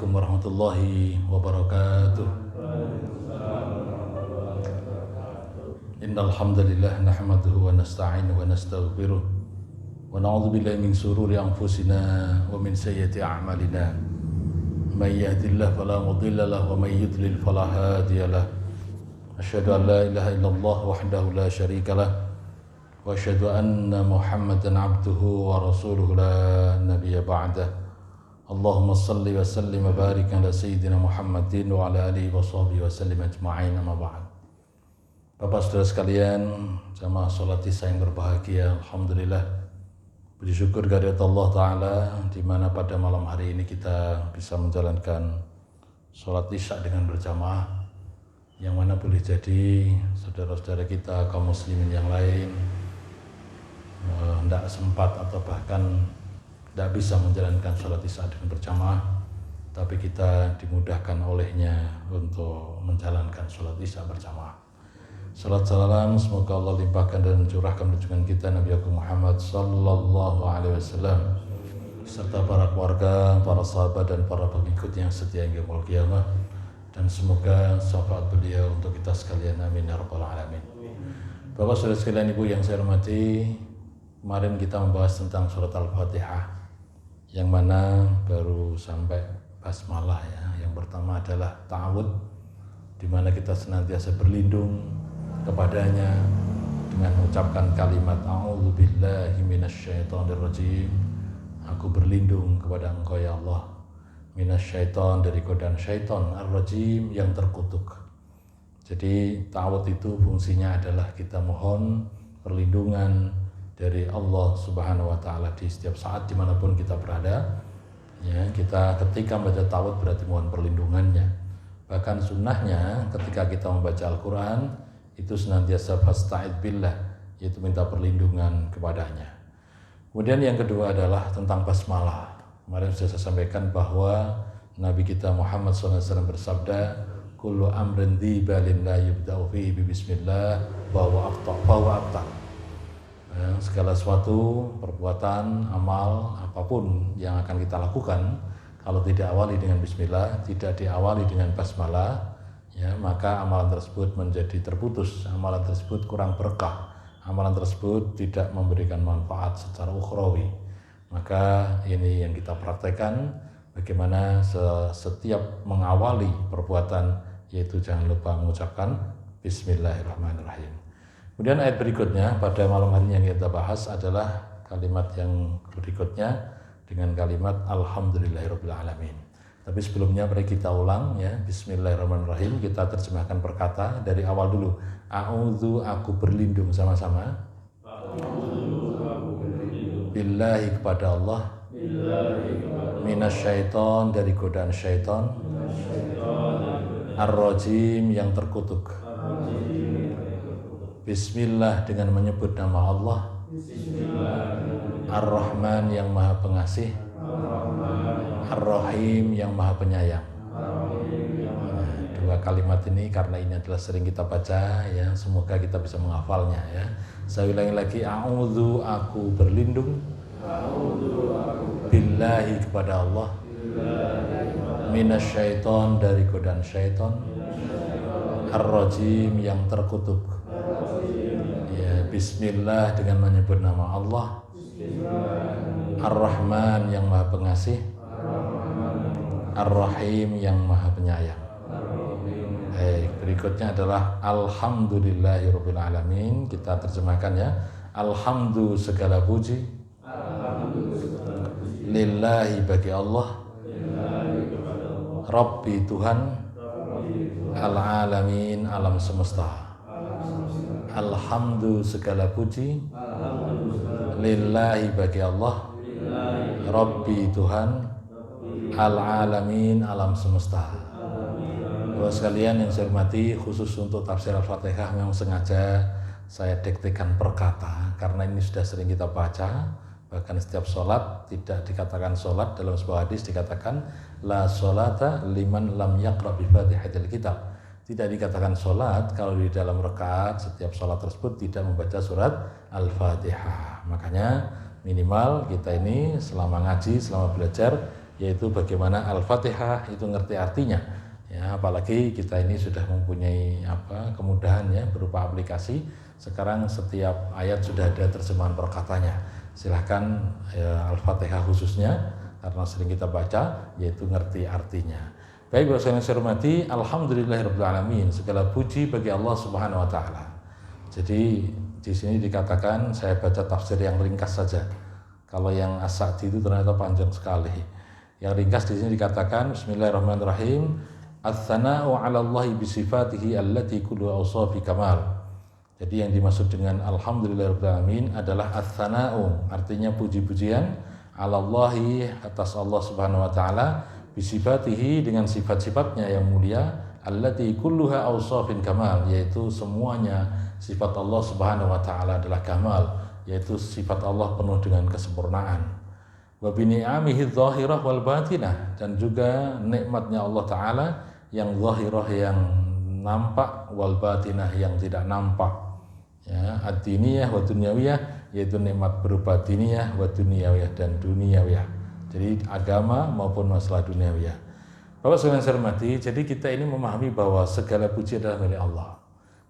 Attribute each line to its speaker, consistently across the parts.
Speaker 1: Assalamualaikum warahmatullahi wabarakatuh. Innal hamdalillah nahmaduhu wa nasta'inuhu wa nastaghfiruh wa na'udzu billahi min shururi anfusina wa min sayyiati a'malina. May yahdihillahu fala mudilla lahu wa may yudlil fala hadiya lahu. Asyhadu an la ilaha illallah wahdahu la syarika lah wa asyhadu anna Muhammadan abduhu wa rasuluhu la nabiyya ba'dah. Allahumma salli wa sallim wa barik ala sayyidina Muhammadin wa ala alihi wa sahbihi wa sallim ajma'in, amma ba'd. Bapak saudara sekalian, jamaah salat Isya yang berbahagia, alhamdulillah puji syukur kehadirat Allah Ta'ala di mana pada malam hari ini kita bisa menjalankan salat Isya dengan berjamaah, yang mana boleh jadi saudara-saudara kita kaum muslimin yang lain tidak sempat atau bahkan tidak bisa menjalankan sholat Isya dengan berjamaah, tapi kita dimudahkan olehnya untuk menjalankan sholat Isya berjamaah. Salat salam semoga Allah limpahkan dan curahkan junjungan kita Nabi Muhammad sallallahu alaihi wasallam serta para keluarga, para sahabat dan para pengikut yang setia hingga yaumul qiyamah, dan semoga syafaat beliau untuk kita sekalian, amin ya rabbal alamin. Bapak saudara sekalian, ibu yang saya hormati, kemarin kita membahas tentang surat Al-Fatihah, yang mana baru sampai basmalah ya. Yang pertama adalah ta'awud, di mana kita senantiasa berlindung kepadanya dengan mengucapkan kalimat a'udzubillahi minasyaitonirrajim. Aku berlindung kepada Engkau ya Allah, minasyaiton, dari godaan syaiton, ar-rajim, yang terkutuk. Jadi ta'awud itu fungsinya adalah kita mohon perlindungan dari Allah Subhanahu wa Ta'ala di setiap saat dimanapun kita berada. Ya, kita ketika membaca ta'awud berarti mohon perlindungannya. Bahkan sunnahnya ketika kita membaca Al-Quran itu senantiasa fasta'id billah, yaitu minta perlindungan kepadanya. Kemudian yang kedua adalah tentang basmalah. Kemarin sudah saya sampaikan bahwa Nabi kita Muhammad SAW bersabda, kullu amrin dhibalin la yubda'u fihi bismillah bahwa aftar. Segala suatu perbuatan, amal, apapun yang akan kita lakukan, kalau tidak awali dengan bismillah, tidak diawali dengan basmalah, ya, maka amalan tersebut menjadi terputus, amalan tersebut kurang berkah, amalan tersebut tidak memberikan manfaat secara ukhrawi. Maka ini yang kita praktekkan, bagaimana setiap mengawali perbuatan, yaitu jangan lupa mengucapkan bismillahirrahmanirrahim. Kemudian ayat berikutnya pada malam hari yang kita bahas adalah kalimat yang berikutnya dengan kalimat alhamdulillahirabbil alamin. Tapi sebelumnya mari kita ulang ya, bismillahirrahmanirrahim, kita terjemahkan per kata dari awal dulu. A'udzu, aku berlindung, sama-sama. Billahi, kepada Allah. Minasyaiton, dari godaan syaiton. Ar-rajim, yang terkutuk. Bismillah, dengan menyebut nama Allah. Ar-Rahman, yang maha pengasih. Ar-Rahim, yang maha penyayang. Dua kalimat ini karena ini adalah sering kita baca ya, semoga kita bisa menghafalnya ya. Saya ulangi lagi, a'udzu, aku berlindung. Billahi, kepada Allah. Minasyaiton, dari godaan syaiton. Ar-Rajim, yang terkutuk. Bismillah, dengan menyebut nama Allah. Ar-Rahman, yang maha pengasih. Ar-Rahim, yang maha penyayang. Berikutnya adalah alhamdulillahirabbil alamin. Kita terjemahkan ya. Alhamdu, segala puji. Lillahi, bagi Allah. Rabbi, Tuhan. Al-alamin, alam semesta. Alhamdu, segala puji. Lillahi, bagi Allah. Rabbi, Tuhan. Al-alamin, alam semesta. Bapak sekalian yang saya hormati, khusus untuk tafsir Al-Fatihah memang sengaja saya diktekan per kata karena ini sudah sering kita baca. Bahkan setiap sholat tidak dikatakan sholat, dalam sebuah hadis dikatakan la sholata liman lam yaqra bi fatihatil kitab. Tidak dikatakan sholat kalau di dalam rakaat setiap sholat tersebut tidak membaca surat Al-Fatihah. Makanya minimal kita ini selama ngaji, selama belajar, yaitu bagaimana Al-Fatihah itu ngerti artinya. Ya, apalagi kita ini sudah mempunyai kemudahan ya berupa aplikasi. Sekarang setiap ayat sudah ada terjemahan per katanya. Silahkan ya, Al-Fatihah khususnya karena sering kita baca, yaitu ngerti artinya. Baik, Bapak yang saya hormati, alhamdulillahirabbil alamin. Segala puji bagi Allah Subhanahu wa taala. Jadi di sini dikatakan, saya baca tafsir yang ringkas saja. Kalau yang As-Sa'di itu ternyata panjang sekali. Yang ringkas di sini dikatakan, Bismillahirrahmanirrahim. Ats-tsana'u 'ala Allahi bi sifatihi allati kullu awsafi kamal. Jadi yang dimaksud dengan alhamdulillahirabbil alamin adalah ats-tsana'u, artinya puji-pujian 'ala Allahi, atas Allah Subhanahu wa taala, bi sifatihi, dengan sifat-sifatnya yang mulia, allati kulluha awsafin kamal, yaitu semuanya sifat Allah Subhanahu wa taala adalah kamal, yaitu sifat Allah penuh dengan kesempurnaan. Wa bi ni'amihi dzahirah wal batinah, dan juga nikmatnya Allah taala yang zahirah yang nampak, wal batinah yang tidak nampak. Ya, ad-diniyah wa dunyawiyah, yaitu nikmat berupa diniyah wa dunyawiyah dan duniawiyah. Jadi agama maupun masalah duniawiyah. Bapak sekalian saya hormati, jadi kita ini memahami bahwa segala puji adalah milik Allah.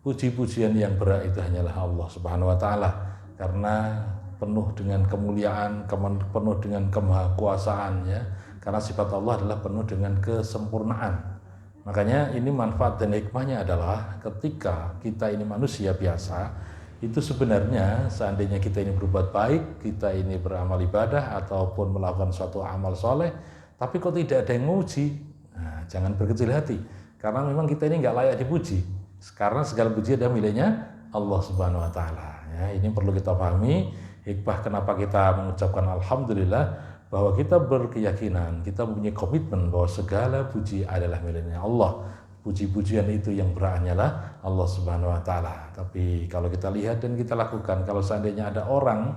Speaker 1: Puji-pujian yang berat itu hanyalah Allah Subhanahu wa taala, karena penuh dengan kemuliaan, penuh dengan kemahakuasaan ya. Karena sifat Allah adalah penuh dengan kesempurnaan. Makanya ini manfaat dan hikmahnya adalah ketika kita ini manusia biasa, itu sebenarnya seandainya kita ini berbuat baik, kita ini beramal ibadah ataupun melakukan suatu amal soleh, tapi kok tidak ada yang memuji, nah, jangan berkecil hati, karena memang kita ini nggak layak dipuji, karena segala puji adalah miliknya Allah Subhanahu wa taala. Ya, ini perlu kita pahami hikmah kenapa kita mengucapkan alhamdulillah, bahwa kita berkeyakinan, kita mempunyai komitmen bahwa segala puji adalah miliknya Allah. Puji-pujian itu yang berat hanyalah Allah Subhanahu wa taala. Tapi kalau kita lihat dan kita lakukan, kalau seandainya ada orang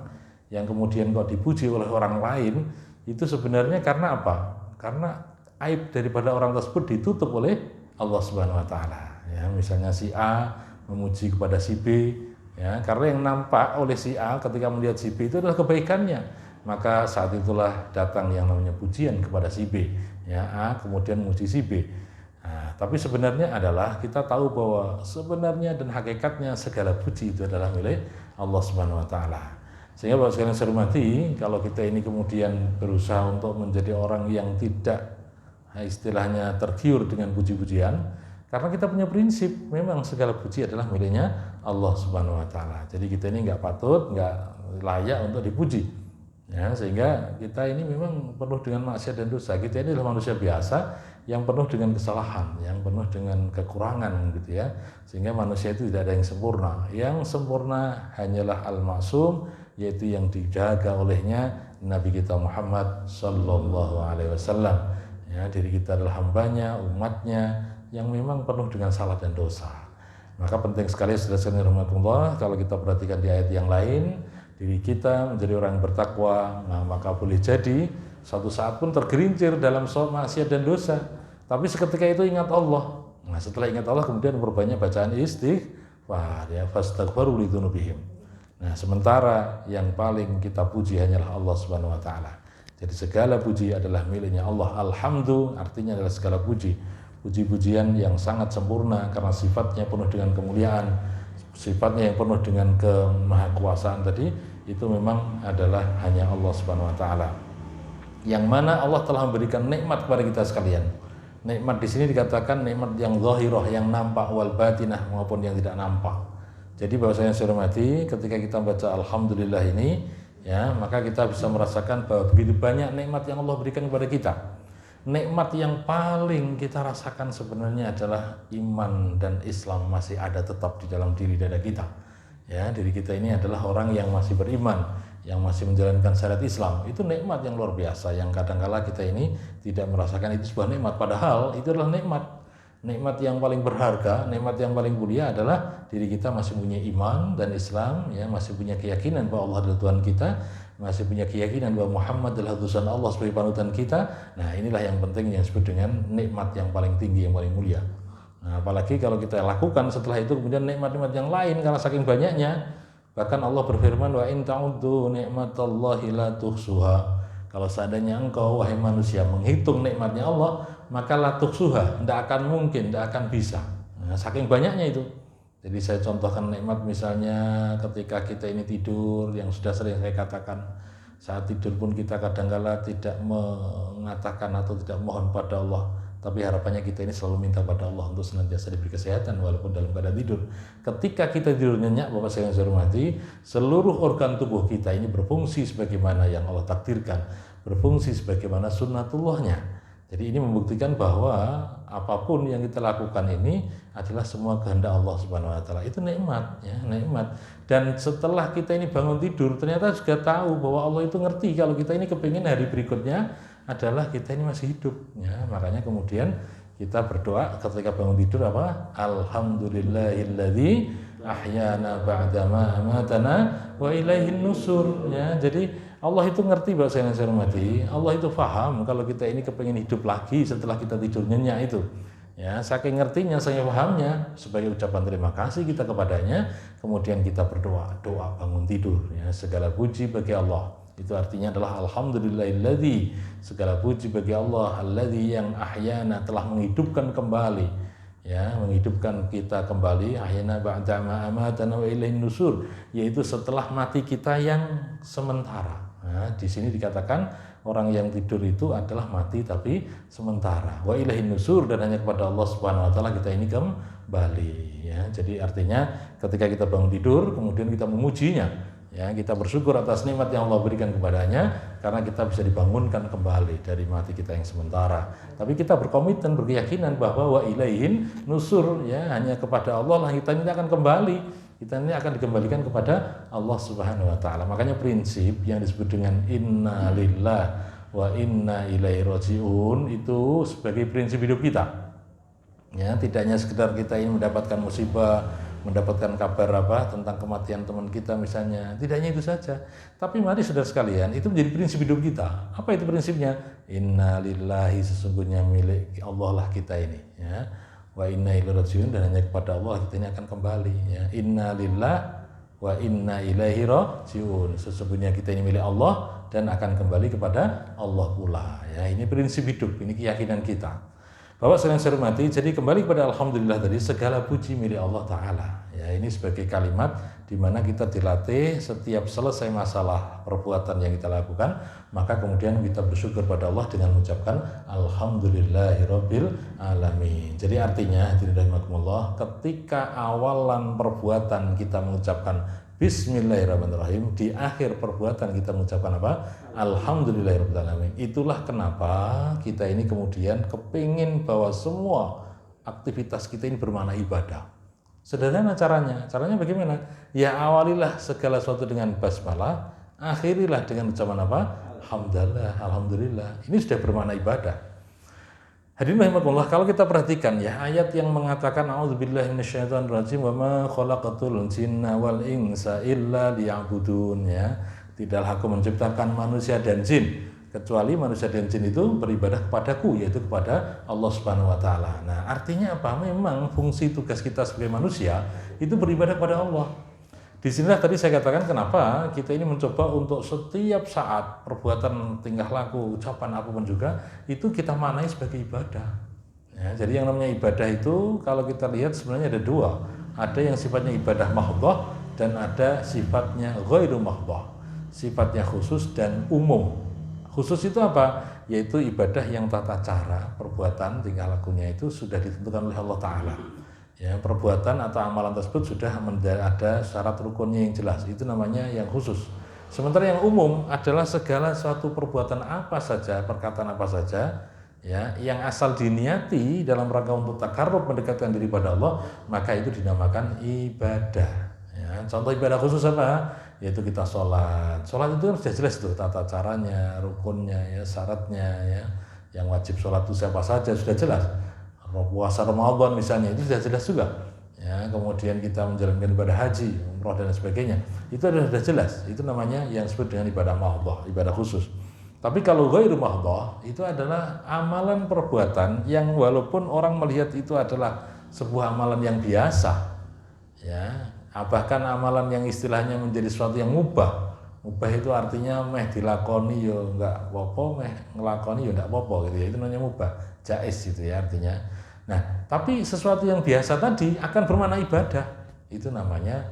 Speaker 1: yang kemudian kok dipuji oleh orang lain, itu sebenarnya karena apa? Karena aib daripada orang tersebut ditutup oleh Allah Subhanahu wa taala. Ya, misalnya si A memuji kepada si B, ya, karena yang nampak oleh si A ketika melihat si B itu adalah kebaikannya. Maka saat itulah datang yang namanya pujian kepada si B, ya, A kemudian memuji si B. Nah, tapi sebenarnya adalah kita tahu bahwa sebenarnya dan hakikatnya segala puji itu adalah milik Allah Subhanahu wa taala. Sehingga Bapak sekalian saya hormati, kalau kita ini kemudian berusaha untuk menjadi orang yang tidak istilahnya tergiur dengan puji-pujian, karena kita punya prinsip memang segala puji adalah miliknya Allah Subhanahu wa taala. Jadi kita ini nggak patut, nggak layak untuk dipuji. Ya, sehingga kita ini memang penuh dengan maksiat dan dosa. Kita ini adalah manusia biasa yang penuh dengan kesalahan, yang penuh dengan kekurangan gitu ya. Sehingga manusia itu tidak ada yang sempurna. Yang sempurna hanyalah Al-Ma'sum, yaitu yang dijaga olehnya Nabi kita Muhammad sallallahu alaihi wasallam. Ya, diri kita adalah hambanya, umatnya yang memang penuh dengan salah dan dosa. Maka penting sekali saudara-saudara rahmatullah, kalau kita perhatikan di ayat yang lain, diri kita menjadi orang yang bertakwa, nah, maka boleh jadi suatu saat pun tergelincir dalam maksiat dan dosa, tapi seketika itu ingat Allah. Nah, setelah ingat Allah kemudian memperbanyak bacaan istighfar, ya, fastaghfiru lidzunubihim. Nah, sementara yang paling kita puji hanyalah Allah Subhanahu wa taala. Jadi segala puji adalah miliknya Allah. Alhamdulillah artinya adalah segala puji, puji-pujian yang sangat sempurna karena sifatnya penuh dengan kemuliaan, sifatnya yang penuh dengan kemahakuasaan tadi, itu memang adalah hanya Allah Subhanahu wa taala. Yang mana Allah telah memberikan nikmat kepada kita sekalian. Nikmat di sini dikatakan nikmat yang zahirah, yang nampak, wal batinah, maupun yang tidak nampak. Jadi bahwasanya saya hormati, ketika kita baca alhamdulillah ini, ya, maka kita bisa merasakan bahwa begitu banyak nikmat yang Allah berikan kepada kita. Nikmat yang paling kita rasakan sebenarnya adalah iman dan Islam masih ada tetap di dalam diri dada kita. Ya, diri kita ini adalah orang yang masih beriman, yang masih menjalankan syariat Islam. Itu nikmat yang luar biasa, yang kadang-kala kita ini tidak merasakan itu sebuah nikmat. Padahal itu adalah nikmat. Nikmat yang paling berharga, nikmat yang paling mulia adalah diri kita masih punya iman dan Islam, ya, masih punya keyakinan bahwa Allah adalah Tuhan kita, masih punya keyakinan bahwa Muhammad adalah utusan Allah sebagai panutan kita. Nah, inilah yang penting yang disebut dengan nikmat yang paling tinggi, yang paling mulia. Nah, apalagi kalau kita lakukan setelah itu kemudian nikmat-nikmat yang lain karena saking banyaknya. Bahkan Allah berfirman, wa in ta'uddu ni'matallahi la tuhsuha. Kalau seandainya engkau wahai manusia menghitung nikmatnya Allah, maka la tuhsuha, tidak akan mungkin, tidak akan bisa. Nah, saking banyaknya itu. Jadi saya contohkan nikmat misalnya ketika kita ini tidur, yang sudah sering saya katakan, saat tidur pun kita kadangkala tidak mengatakan atau tidak mohon pada Allah, tapi harapannya kita ini selalu minta pada Allah untuk senantiasa diberi kesehatan walaupun dalam keadaan tidur. Ketika kita tidur nyenyak, Bapak saya yang saya hormati, seluruh organ tubuh kita ini berfungsi sebagaimana yang Allah takdirkan, berfungsi sebagaimana sunnatullahnya. Jadi ini membuktikan bahwa apapun yang kita lakukan ini adalah semua kehendak Allah Subhanahu wa taala. Itu nikmat, ya, nikmat. Dan setelah kita ini bangun tidur, ternyata juga tahu bahwa Allah itu ngerti kalau kita ini kepingin hari berikutnya adalah kita ini masih hidup, ya. Makanya kemudian kita berdoa ketika bangun tidur apa? Alhamdulillahilladzi ahyana ba'dama amatana wa ilaihin nusur, ya. Jadi Allah itu ngerti, bahasa yang saya hormati. Allah itu paham kalau kita ini kepengen hidup lagi setelah kita tidur nyenyak itu. Ya, saking ngertinya, saking pahamnya, sebagai ucapan terima kasih kita kepadanya, kemudian kita berdoa, doa bangun tidur. Ya, segala puji bagi Allah. Itu artinya adalah alhamdulillahilladzi, segala puji bagi Allah, alladzi yang ahyana, telah menghidupkan kembali. Ya, menghidupkan kita kembali, ahyana ba'da ma amatana wa ilaihin nusur, yaitu setelah mati kita yang sementara. Nah, di sini dikatakan orang yang tidur itu adalah mati tapi sementara. Wa ilaihin nusur, dan hanya kepada Allah Subhanahu wa taala kita ini kembali, ya. Jadi artinya ketika kita bangun tidur kemudian kita memujinya, ya, kita bersyukur atas nikmat yang Allah berikan kepadanya karena kita bisa dibangunkan kembali dari mati kita yang sementara. Tapi kita berkomitmen, berkeyakinan bahwa wa ilaihin nusur, ya, hanya kepada Allah lah kita ini akan kembali. Kita ini akan dikembalikan kepada Allah Subhanahu wa taala. Makanya prinsip yang disebut dengan inna lillah wa inna ilaihi rajiun itu sebagai prinsip hidup kita. Ya, tidak hanya sekedar kita ini mendapatkan musibah, mendapatkan kabar apa tentang kematian teman kita misalnya, tidak hanya itu saja. Tapi mari saudara sekalian, itu menjadi prinsip hidup kita. Apa itu prinsipnya? Inna lillahi, sesungguhnya milik Allah lah kita ini, ya. Wa inna ilaihi rajiun, dan hanya kepada Allah kita ini akan kembali, ya. Inna lillah wa inna ilaihi rajiun, sesungguhnya kita ini milik Allah dan akan kembali kepada Allah pula, ya. Ini prinsip hidup, ini keyakinan kita. Bapak sekalian saya hormati, jadi kembali kepada alhamdulillah tadi, segala puji milik Allah taala. Ya, ini sebagai kalimat di mana kita dilatih setiap selesai masalah perbuatan yang kita lakukan, maka kemudian kita bersyukur pada Allah dengan mengucapkan alhamdulillahirabbil alamin. Jadi artinya, rahimakumullah, ketika awalan perbuatan kita mengucapkan bismillahirrahmanirrahim, di akhir perbuatan kita mengucapkan apa? Alhamdulillahirabbil alamin. Itulah kenapa kita ini kemudian kepingin bahwa semua aktivitas kita ini bermakna ibadah. Sederhana caranya bagaimana? Ya, awalilah segala sesuatu dengan basmalah, akhirilah dengan ucapan apa? Alhamdulillah. Ini sudah bermakna ibadah. Hadirin rahimakumullah, kalau kita perhatikan ya ayat yang mengatakan a'udzubillahi minasyaitonirrajim wa ma khalaqatul jinna wal insa illa liya'budun, ya. Tidaklah aku menciptakan manusia dan jin kecuali manusia dan jin itu beribadah kepadaku, yaitu kepada Allah Subhanahu wa taala. Nah, artinya apa? Memang fungsi tugas kita sebagai manusia itu beribadah kepada Allah. Disinilah tadi saya katakan kenapa kita ini mencoba untuk setiap saat perbuatan, tingkah laku, ucapan apapun juga itu kita maknai sebagai ibadah. Ya, jadi yang namanya ibadah itu kalau kita lihat sebenarnya ada dua. Ada yang sifatnya ibadah mahdhah dan ada sifatnya ghairu mahdhah. Sifatnya khusus dan umum. Khusus itu apa? Yaitu ibadah yang tata cara, perbuatan, tingkah lakunya itu sudah ditentukan oleh Allah Ta'ala. Ya, perbuatan atau amalan tersebut sudah ada syarat rukunnya yang jelas. Itu namanya yang khusus. Sementara yang umum adalah segala suatu perbuatan apa saja, perkataan apa saja, ya, yang asal diniati dalam rangka untuk takarrub, mendekatkan diri pada Allah, maka itu dinamakan ibadah. Ya, contoh ibadah khusus apa? Yaitu kita sholat. Sholat itu sudah jelas tuh tata caranya, rukunnya, ya, syaratnya, ya. Yang wajib sholat itu siapa saja sudah jelas. Puasa Ramadan misalnya itu sudah jelas juga. Ya, kemudian kita menjalankan ibadah haji, umroh dan sebagainya. Itu sudah jelas. Itu namanya yang disebut dengan ibadah mahdhah, ibadah khusus. Tapi kalau ghairu mahdhah itu adalah amalan perbuatan yang walaupun orang melihat itu adalah sebuah amalan yang biasa, ya. Bahkan amalan yang istilahnya menjadi sesuatu yang mubah, Mubah itu artinya meh dilakoni yo enggak apa-apa, meh ngelakoni yo enggak apa-apa gitu ya. Itu namanya mubah, jaiz gitu ya artinya. Nah, tapi sesuatu yang biasa tadi akan bermakna ibadah. Itu namanya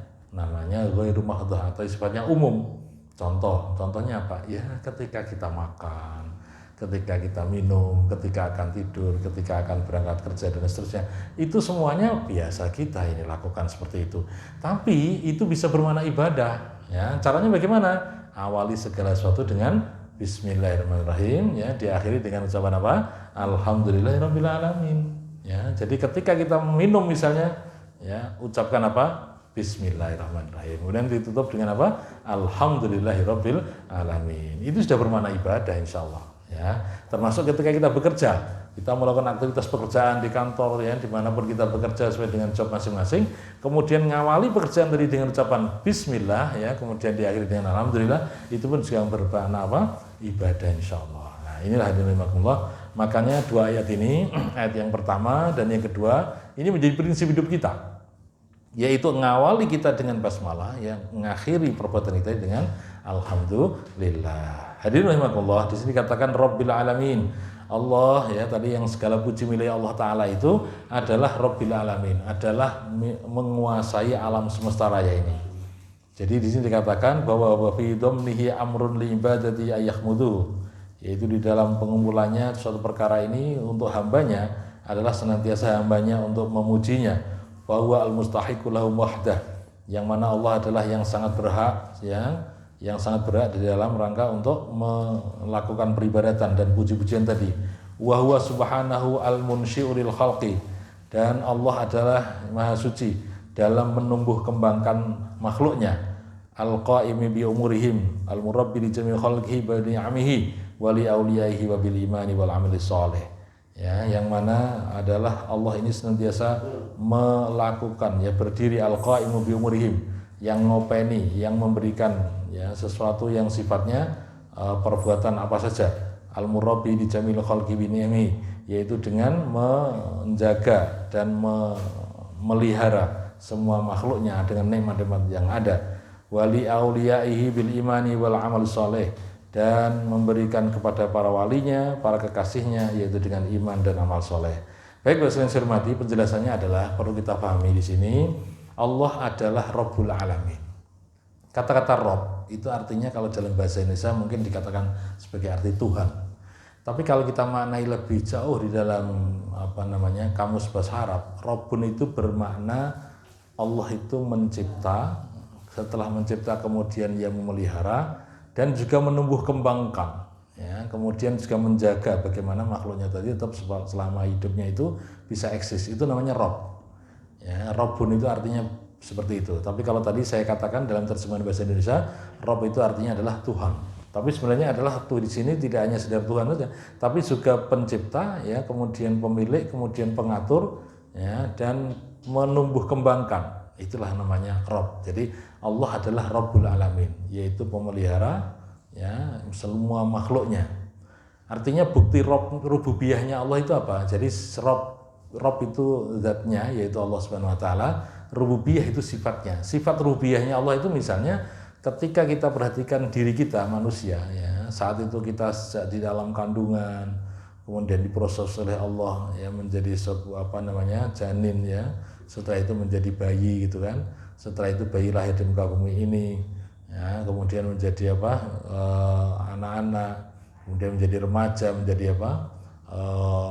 Speaker 1: ghairu mahdhah atau sifatnya umum. Contohnya apa? Ya ketika kita makan, ketika kita minum, ketika akan tidur, ketika akan berangkat kerja dan seterusnya. Itu semuanya biasa kita ini lakukan seperti itu. Tapi itu bisa bermakna ibadah. Ya, caranya bagaimana? Awali segala sesuatu dengan Bismillahirrahmanirrahim, ya, diakhiri dengan ucapan apa? Alhamdulillahirabbil alamin. Ya, jadi ketika kita minum misalnya, ya, ucapkan apa? Bismillahirrahmanirrahim. Kemudian ditutup dengan apa? Alhamdulillahirabbil alamin. Itu sudah bermakna ibadah insyaallah. Ya, termasuk ketika kita bekerja, kita melakukan aktivitas pekerjaan di kantor, ya, dimanapun kita bekerja sesuai dengan job masing-masing, kemudian ngawali pekerjaan tadi dengan ucapan Bismillah, ya, kemudian diakhiri dengan Alhamdulillah, itu pun juga bermakna apa? Ibadah insyaallah. Nah, inilah hadirin rahimakumullah. Makanya dua ayat ini, ayat yang pertama dan yang kedua, ini menjadi prinsip hidup kita, yaitu ngawali kita dengan basmalah, ya, mengakhiri perbuatan kita dengan alhamdulillah. Hadirin rahimakumullah, di sini katakan Rabbil alamin. Allah, ya, tadi yang segala puji milik Allah taala itu adalah Rabbil alamin, adalah menguasai alam semesta raya ini. Jadi di sini dikatakan bahwa wa fi dhamnihi amrun li ibadati ayyahmudu, yaitu di dalam pengumpulannya suatu perkara ini untuk hambanya adalah senantiasa hambanya untuk memujinya. Wa huwa al-mustahiqu lahum wahdah, yang mana Allah adalah yang sangat berhak, yang sangat berhak di dalam rangka untuk melakukan peribadatan dan puji-pujian tadi. Wa huwa subhanahu al-munsyi'u lil khalqi, dan Allah adalah maha suci dalam menumbuh kembangkan makhluknya. Al-qaimi bi umurihim al-murabbi li jami' khalqihi bi ni'amihi wa li awliyaihi wa bil imani wal amali shalih. Ya, yang mana adalah Allah ini senantiasa melakukan, ya, berdiri al-qaimu bi umurihim, yang ngopeni, yang memberikan, ya, sesuatu yang sifatnya perbuatan apa saja, al-murabbi di jamil khalqi bi ni'ami, yaitu dengan menjaga dan memelihara semua makhluknya dengan nikmat-nikmat yang ada. Wali auliyaihi bil imani wal amal shalih, dan memberikan kepada para walinya, para kekasihnya, yaitu dengan iman dan amal soleh. Baik, Bapak yang saya hormati, penjelasannya adalah perlu kita pahami di sini, Allah adalah Rabbul Alamin. Kata-kata Rabb itu artinya kalau dalam bahasa Indonesia mungkin dikatakan sebagai arti Tuhan. Tapi kalau kita maknai lebih jauh di dalam kamus bahasa Arab, Rabbun itu bermakna Allah itu mencipta, setelah mencipta kemudian Ia memelihara dan juga menumbuh kembangkan, ya, kemudian juga menjaga bagaimana makhluknya tadi tetap selama hidupnya itu bisa eksis. Itu namanya Rabb. Ya, Rabbun itu artinya seperti itu. Tapi kalau tadi saya katakan dalam terjemahan bahasa Indonesia, Rabb itu artinya adalah Tuhan. Tapi sebenarnya adalah di sini tidak hanya sekedar Tuhan saja, tapi juga pencipta, ya, kemudian pemilik, kemudian pengatur, ya, dan menumbuh kembangkan. Itulah namanya Rabb. Jadi Allah adalah Rabbul Alamin, yaitu pemelihara, ya, semua makhluknya. Artinya bukti rububiyahnya Allah itu apa? Jadi Rabb itu zatnya, yaitu Allah Subhanahu wa taala. Rububiyah itu sifatnya. Sifat rububiyahnya Allah itu misalnya ketika kita perhatikan diri kita manusia, ya, saat itu kita di dalam kandungan, kemudian diproses oleh Allah, ya, menjadi sebuah janin, ya. Setelah itu menjadi bayi gitu kan. Setelah itu bayi lahir di muka bumi ini, ya, kemudian menjadi anak-anak, kemudian menjadi remaja, menjadi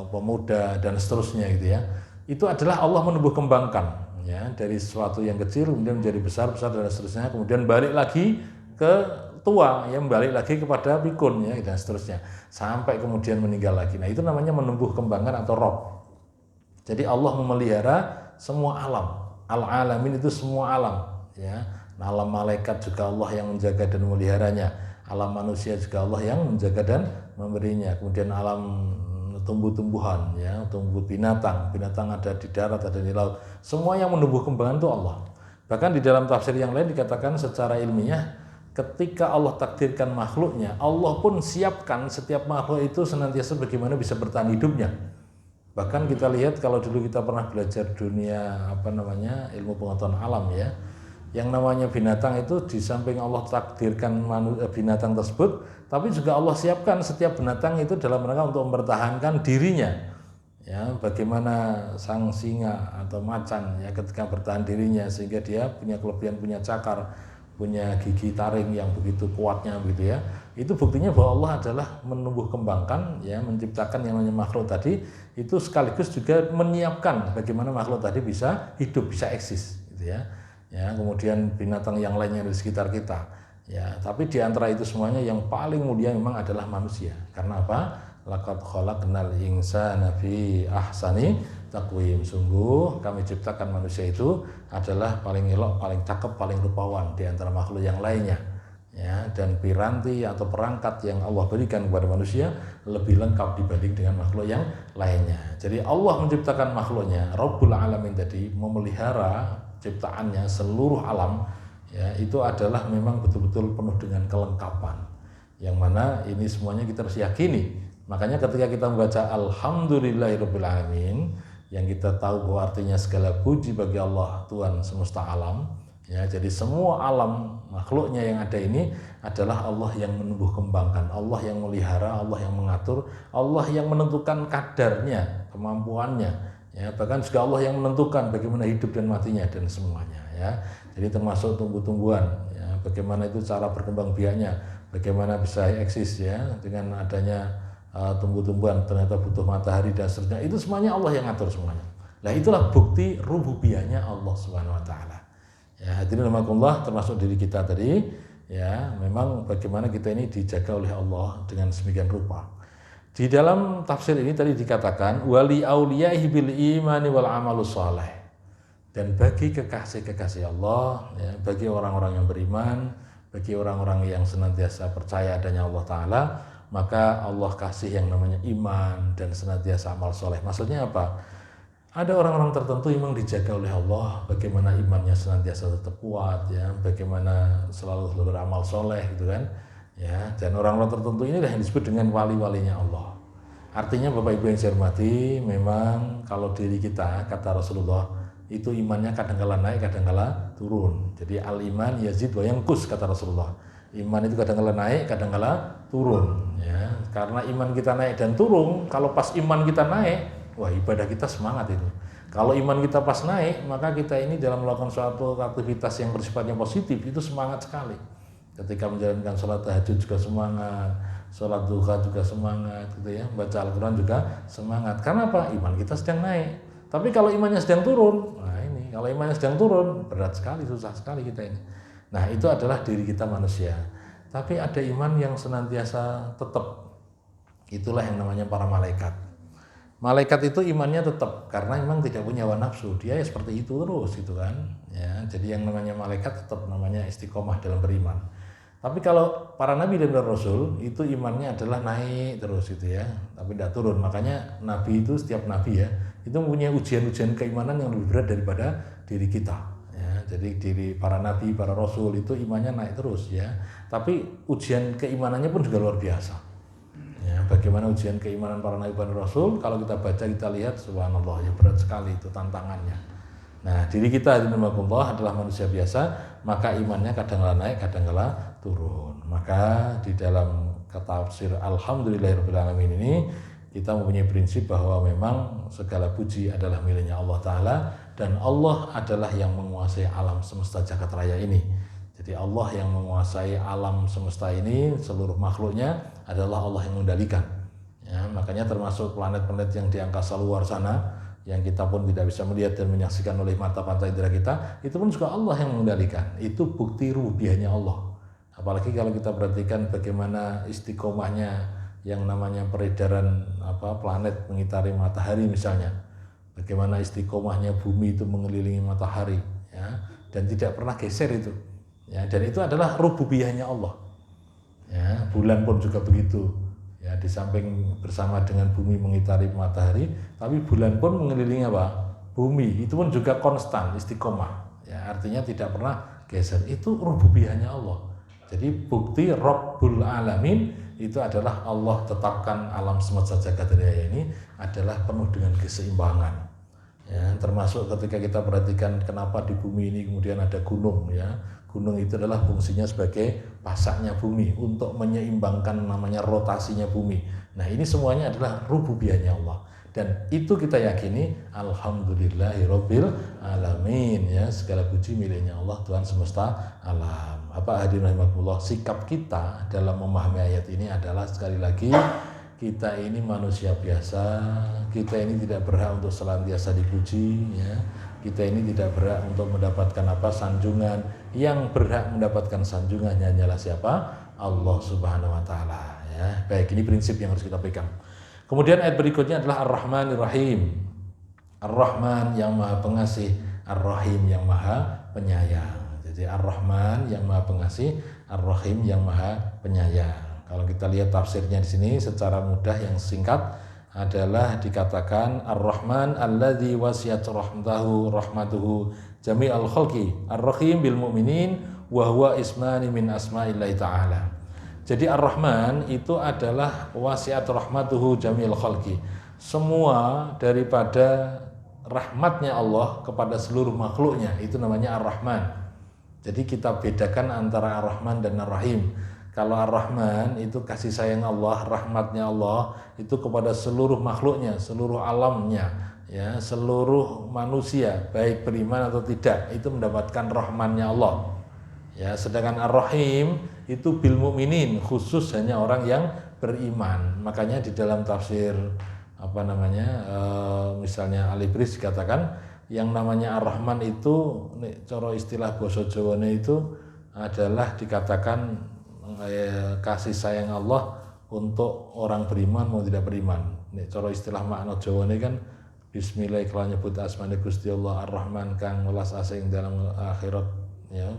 Speaker 1: pemuda dan seterusnya gitu ya. Itu adalah Allah menumbuh kembangkan, ya, dari sesuatu yang kecil kemudian menjadi besar dan seterusnya, kemudian balik lagi ke tua, ya, balik lagi kepada pikun, ya, dan seterusnya sampai kemudian meninggal lagi. Nah, itu namanya menumbuh kembangkan atau Rabb. Jadi Allah memelihara semua alam. Al-alamin itu semua alam, ya. Alam malaikat juga Allah yang menjaga dan memeliharanya. Alam manusia juga Allah yang menjaga dan memberinya. Kemudian alam tumbuh-tumbuhan, ya, tumbuh binatang ada di darat, ada di laut. Semua yang menumbuh kembangkan itu Allah. Bahkan di dalam tafsir yang lain dikatakan secara ilmiah, ketika Allah takdirkan makhluknya, Allah pun siapkan setiap makhluk itu senantiasa bagaimana bisa bertahan hidupnya. Bahkan kita lihat kalau dulu kita pernah belajar dunia ilmu pengetahuan alam, ya, Yang namanya binatang itu di samping Allah takdirkan binatang tersebut, tapi juga Allah siapkan setiap binatang itu dalam rangka untuk mempertahankan dirinya. Ya, bagaimana sang singa atau macan ya ketika bertahan dirinya sehingga dia punya kelebihan, punya cakar, punya gigi taring yang begitu kuatnya gitu ya. Itu buktinya bahwa Allah adalah menumbuh kembangkan ya, menciptakan yang namanya makhluk tadi, itu sekaligus juga menyiapkan bagaimana makhluk tadi bisa hidup, bisa eksis gitu ya. Ya, kemudian binatang yang lainnya di sekitar kita. Ya, tapi di antara itu semuanya yang paling mulia memang adalah manusia. Karena apa? Laqad khalaqnal insana fi ahsani taqwim. Sungguh kami ciptakan manusia itu adalah paling elok, paling cakep, paling rupawan di antara makhluk yang lainnya. Ya, dan piranti atau perangkat yang Allah berikan kepada manusia lebih lengkap dibanding dengan makhluk yang lainnya. Jadi Allah menciptakan makhluknya, Rabbul Alamin tadi memelihara ciptaannya seluruh alam ya, itu adalah memang betul-betul penuh dengan kelengkapan. Yang mana ini semuanya kita harus yakini. Makanya ketika kita membaca Alhamdulillahirabbil alamin, yang kita tahu bahwa artinya segala puji bagi Allah Tuhan semesta alam ya, jadi semua alam makhluknya yang ada ini adalah Allah yang menumbuh kembangkan, Allah yang melihara, Allah yang mengatur, Allah yang menentukan kadarnya, kemampuannya ya, bahkan juga Allah yang menentukan bagaimana hidup dan matinya dan semuanya ya. Jadi termasuk tumbuh-tumbuhan ya, bagaimana itu cara berkembang biaknya, bagaimana bisa eksis ya dengan adanya tumbuh-tumbuhan, ternyata butuh matahari dan seterusnya, itu semuanya Allah yang ngatur semuanya. Nah itulah bukti rububiyahnya Allah Subhanahu wa taala. Ya, hadirin rahimakumullah, termasuk diri kita tadi ya, memang bagaimana kita ini dijaga oleh Allah dengan sedemikian rupa. Di dalam tafsir ini tadi dikatakan wali auliyaihi bil imani wal amalus shalih. Dan bagi kekasih-kekasih Allah ya, bagi orang-orang yang beriman, bagi orang-orang yang senantiasa percaya adanya Allah taala, maka Allah kasih yang namanya iman dan senantiasa amal soleh. Maksudnya apa? Ada orang-orang tertentu memang dijaga oleh Allah, bagaimana imannya senantiasa tetap kuat, ya, bagaimana selalu beramal soleh, gitu kan? Ya, dan orang-orang tertentu ini yang disebut dengan wali-walinya Allah. Artinya Bapak Ibu yang saya hormati, memang kalau diri kita, kata Rasulullah, itu imannya kadang-kala naik, kadang-kala turun. Jadi al-iman yazid wa yanqus, kata Rasulullah. Iman itu kadang-kala naik, kadang-kala turun ya. Karena iman kita naik dan turun, kalau pas iman kita naik, wah ibadah kita semangat itu. Kalau iman kita pas naik, maka kita ini dalam melakukan suatu aktivitas yang bersifatnya positif itu semangat sekali. Ketika menjalankan sholat tahajud juga semangat, sholat duha juga semangat gitu ya, baca Al-Quran juga semangat. Karena apa? Iman kita sedang naik. Tapi kalau imannya sedang turun, nah ini kalau imannya sedang turun, berat sekali, susah sekali kita ini. Nah itu adalah diri kita manusia. Tapi ada iman yang senantiasa tetap. Itulah yang namanya para malaikat. Malaikat itu imannya tetap karena memang tidak punya hawa nafsu. Dia ya seperti itu terus gitu kan. Ya, jadi yang namanya malaikat tetap namanya istiqomah dalam beriman. Tapi kalau para nabi dan rasul itu imannya adalah naik terus gitu ya. Tapi tidak turun. Makanya nabi itu setiap nabi ya itu mempunyai ujian-ujian keimanan yang lebih berat daripada diri kita. Jadi diri para nabi, para rasul itu imannya naik terus ya. Tapi ujian keimanannya pun juga luar biasa. Ya, bagaimana ujian keimanan para nabi dan rasul? Kalau kita baca, kita lihat, subhanallah, ya berat sekali itu tantangannya. Nah, diri kita Allah adalah manusia biasa, maka imannya kadang-kala naik, kadang-kala turun. Maka di dalam tafsir Alhamdulillahirabbil alamin ini kita mempunyai prinsip bahwa memang segala puji adalah miliknya Allah Ta'ala, dan Allah adalah yang menguasai alam semesta jagat raya ini. Jadi Allah yang menguasai alam semesta ini, seluruh makhluknya adalah Allah yang mengendalikan ya, makanya termasuk planet-planet yang di angkasa luar sana yang kita pun tidak bisa melihat dan menyaksikan oleh mata panca indera kita, itu pun juga Allah yang mengendalikan. Itu bukti rububiyahnya Allah. Apalagi kalau kita perhatikan bagaimana istiqomahnya yang namanya peredaran planet mengitari matahari misalnya, bagaimana istiqomahnya bumi itu mengelilingi matahari ya, dan tidak pernah geser itu ya, dan itu adalah rububiyahnya Allah ya. Bulan pun juga begitu ya, di samping bersama dengan bumi mengitari matahari, tapi bulan pun mengelilingi bumi, itu pun juga konstan istiqomah ya, artinya tidak pernah geser. Itu rububiyahnya Allah. Jadi bukti Rabbul Alamin itu adalah Allah tetapkan alam semesta jagat raya ini adalah penuh dengan keseimbangan Ya, termasuk ketika kita perhatikan kenapa di bumi ini kemudian ada gunung ya. Gunung itu adalah fungsinya sebagai pasaknya bumi untuk menyeimbangkan namanya rotasinya bumi. Nah, ini semuanya adalah rububiyahnya Allah. Dan itu kita yakini alhamdulillahirabbil alamin ya, segala puji miliknya Allah Tuhan semesta alam. Apa hadirin rahimakumullah, sikap kita dalam memahami ayat ini adalah sekali lagi kita ini manusia biasa, kita ini tidak berhak untuk senantiasa dipuji ya. Kita ini tidak berhak untuk mendapatkan sanjungan. Yang berhak mendapatkan sanjungannya hanyalah siapa? Allah Subhanahu wa taala ya. Baik, ini prinsip yang harus kita pegang. Kemudian ayat berikutnya adalah Ar-Rahmanir Rahim. Ar-Rahman yang Maha Pengasih, Ar-Rahim yang Maha Penyayang. Jadi Ar-Rahman yang Maha Pengasih, Ar-Rahim yang Maha Penyayang. Kalau kita lihat tafsirnya di sini secara mudah yang singkat adalah dikatakan Ar-Rahman alladzi wasiyat rahmatuhu jami'al khalqi, Ar-Rahim bil mu'minin wa huwa ismani min asma'illahi ta'ala. Jadi Ar-Rahman itu adalah wasiat rahmatuhu jami'al khalqi. Semua daripada rahmatnya Allah kepada seluruh makhluknya itu namanya Ar-Rahman. Jadi kita bedakan antara Ar-Rahman dan Ar-Rahim. Kalau Ar-Rahman itu kasih sayang Allah, rahmatnya Allah itu kepada seluruh makhluknya, seluruh alamnya, ya, seluruh manusia, baik beriman atau tidak, itu mendapatkan rahmannya Allah. Ya, sedangkan Ar-Rahim itu bil mu'minin, khusus hanya orang yang beriman. Makanya di dalam tafsir misalnya Al-Ibris dikatakan yang namanya Ar-Rahman itu cara istilah basa Jawane itu adalah dikatakan kasih sayang Allah untuk orang beriman mau tidak beriman. Nek cara istilah makna Jawa ini kan bismillah kelawan nyebut asmane Gusti Allah Ar-Rahman kang welas asih dalam akhirat ya.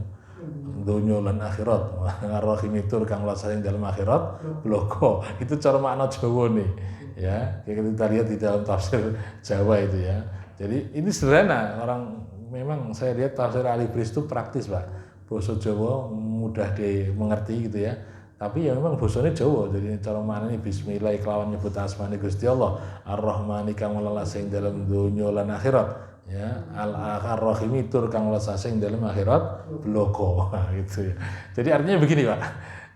Speaker 1: Dunya lan akhirat. Ar-Rahim itu kang welas asih dalam akhirat bloko. Itu cara makna Jawa nih. Ya, kita lihat di dalam tafsir Jawa itu ya. Jadi ini sederhana, orang memang saya lihat tafsir Al-Ibris itu praktis, Pak. Basa Jawa mudah dimengerti gitu ya. Tapi ya memang basane Jawa. Jadi cara maknane bismillah kelawan nyebut asmane Gusti Allah, Ar-Rahman kang welas ing dalam dunya lan akhirat. Ya, Ar-Rahim tur kang welas ing dalam akhirat bloko. Gitu ya. Jadi artinya begini, Pak.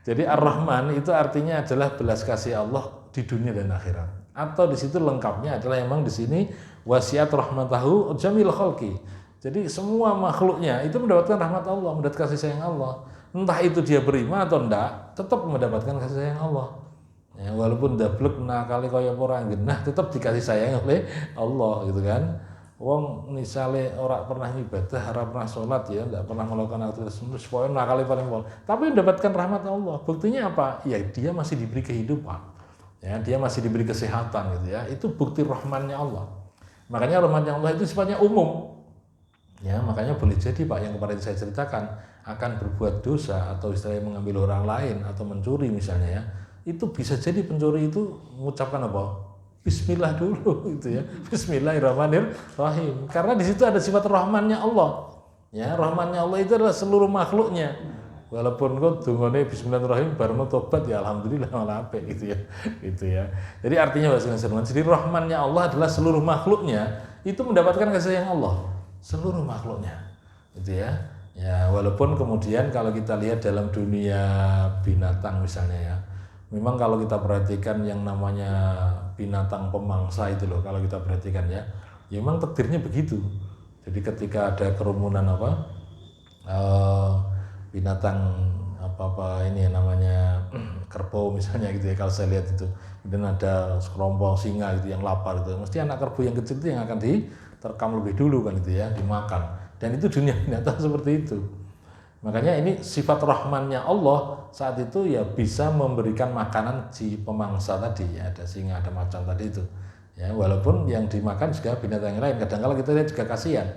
Speaker 1: Jadi Ar-Rahman itu artinya adalah belas kasih Allah di dunia dan akhirat. Atau di situ lengkapnya adalah memang di sini wasiat rahmatahu jamil khalqi. Jadi semua makhluknya itu mendapatkan rahmat Allah, mendapatkan kasih sayang Allah. Entah itu dia beriman atau enggak, tetap mendapatkan kasih sayang Allah. Ya, walaupun dablek nakali kaya orang genah, tetap dikasih sayang oleh Allah gitu kan. Wong misalnya orang pernah ibadah, orang pernah sholat ya, enggak pernah melakukan aktivitas supaya nakali paling pol. Tapi mendapatkan rahmat Allah. Buktinya apa? Ya dia masih diberi kehidupan. Ya, dia masih diberi kesehatan gitu ya. Itu bukti rahmannya Allah. Makanya rahmatnya Allah itu sifatnya umum. Ya, makanya boleh jadi Pak yang kemarin saya ceritakan akan berbuat dosa atau istilahnya mengambil orang lain atau mencuri misalnya ya, itu bisa jadi pencuri itu mengucapkan apa? Bismillah dulu gitu ya. Bismillahirrahmanirrahim. Karena di situ ada sifat rahmannya Allah. Ya, rahmannya Allah itu adalah seluruh makhluknya. Walaupun kok dungane bismillahirrahmanirrahim baru tobat ya alhamdulillah malah apik gitu ya. Gitu ya. Jadi artinya bahasa Indonesia, jadi rahmannya Allah adalah seluruh makhluknya itu mendapatkan kasih sayang Allah. Seluruh makhluknya gitu ya. Ya, walaupun kemudian kalau kita lihat dalam dunia binatang misalnya ya, memang kalau kita perhatikan yang namanya binatang pemangsa itu loh, kalau kita perhatikan ya memang takdirnya begitu. Jadi ketika ada kerumunan binatang ini namanya kerbau misalnya gitu ya, kalau saya lihat itu kemudian ada sekelompok singa gitu yang lapar gitu, mesti anak kerbau yang kecil itu yang akan diterkam lebih dulu kan itu ya, dimakan. Dan itu dunia binatang seperti itu. Makanya ini sifat rahmannya Allah saat itu ya bisa memberikan makanan si pemangsa tadi ya, ada singa, ada macan tadi itu ya, walaupun yang dimakan juga binatang yang lain. Kadang-kala kita lihat juga kasihan.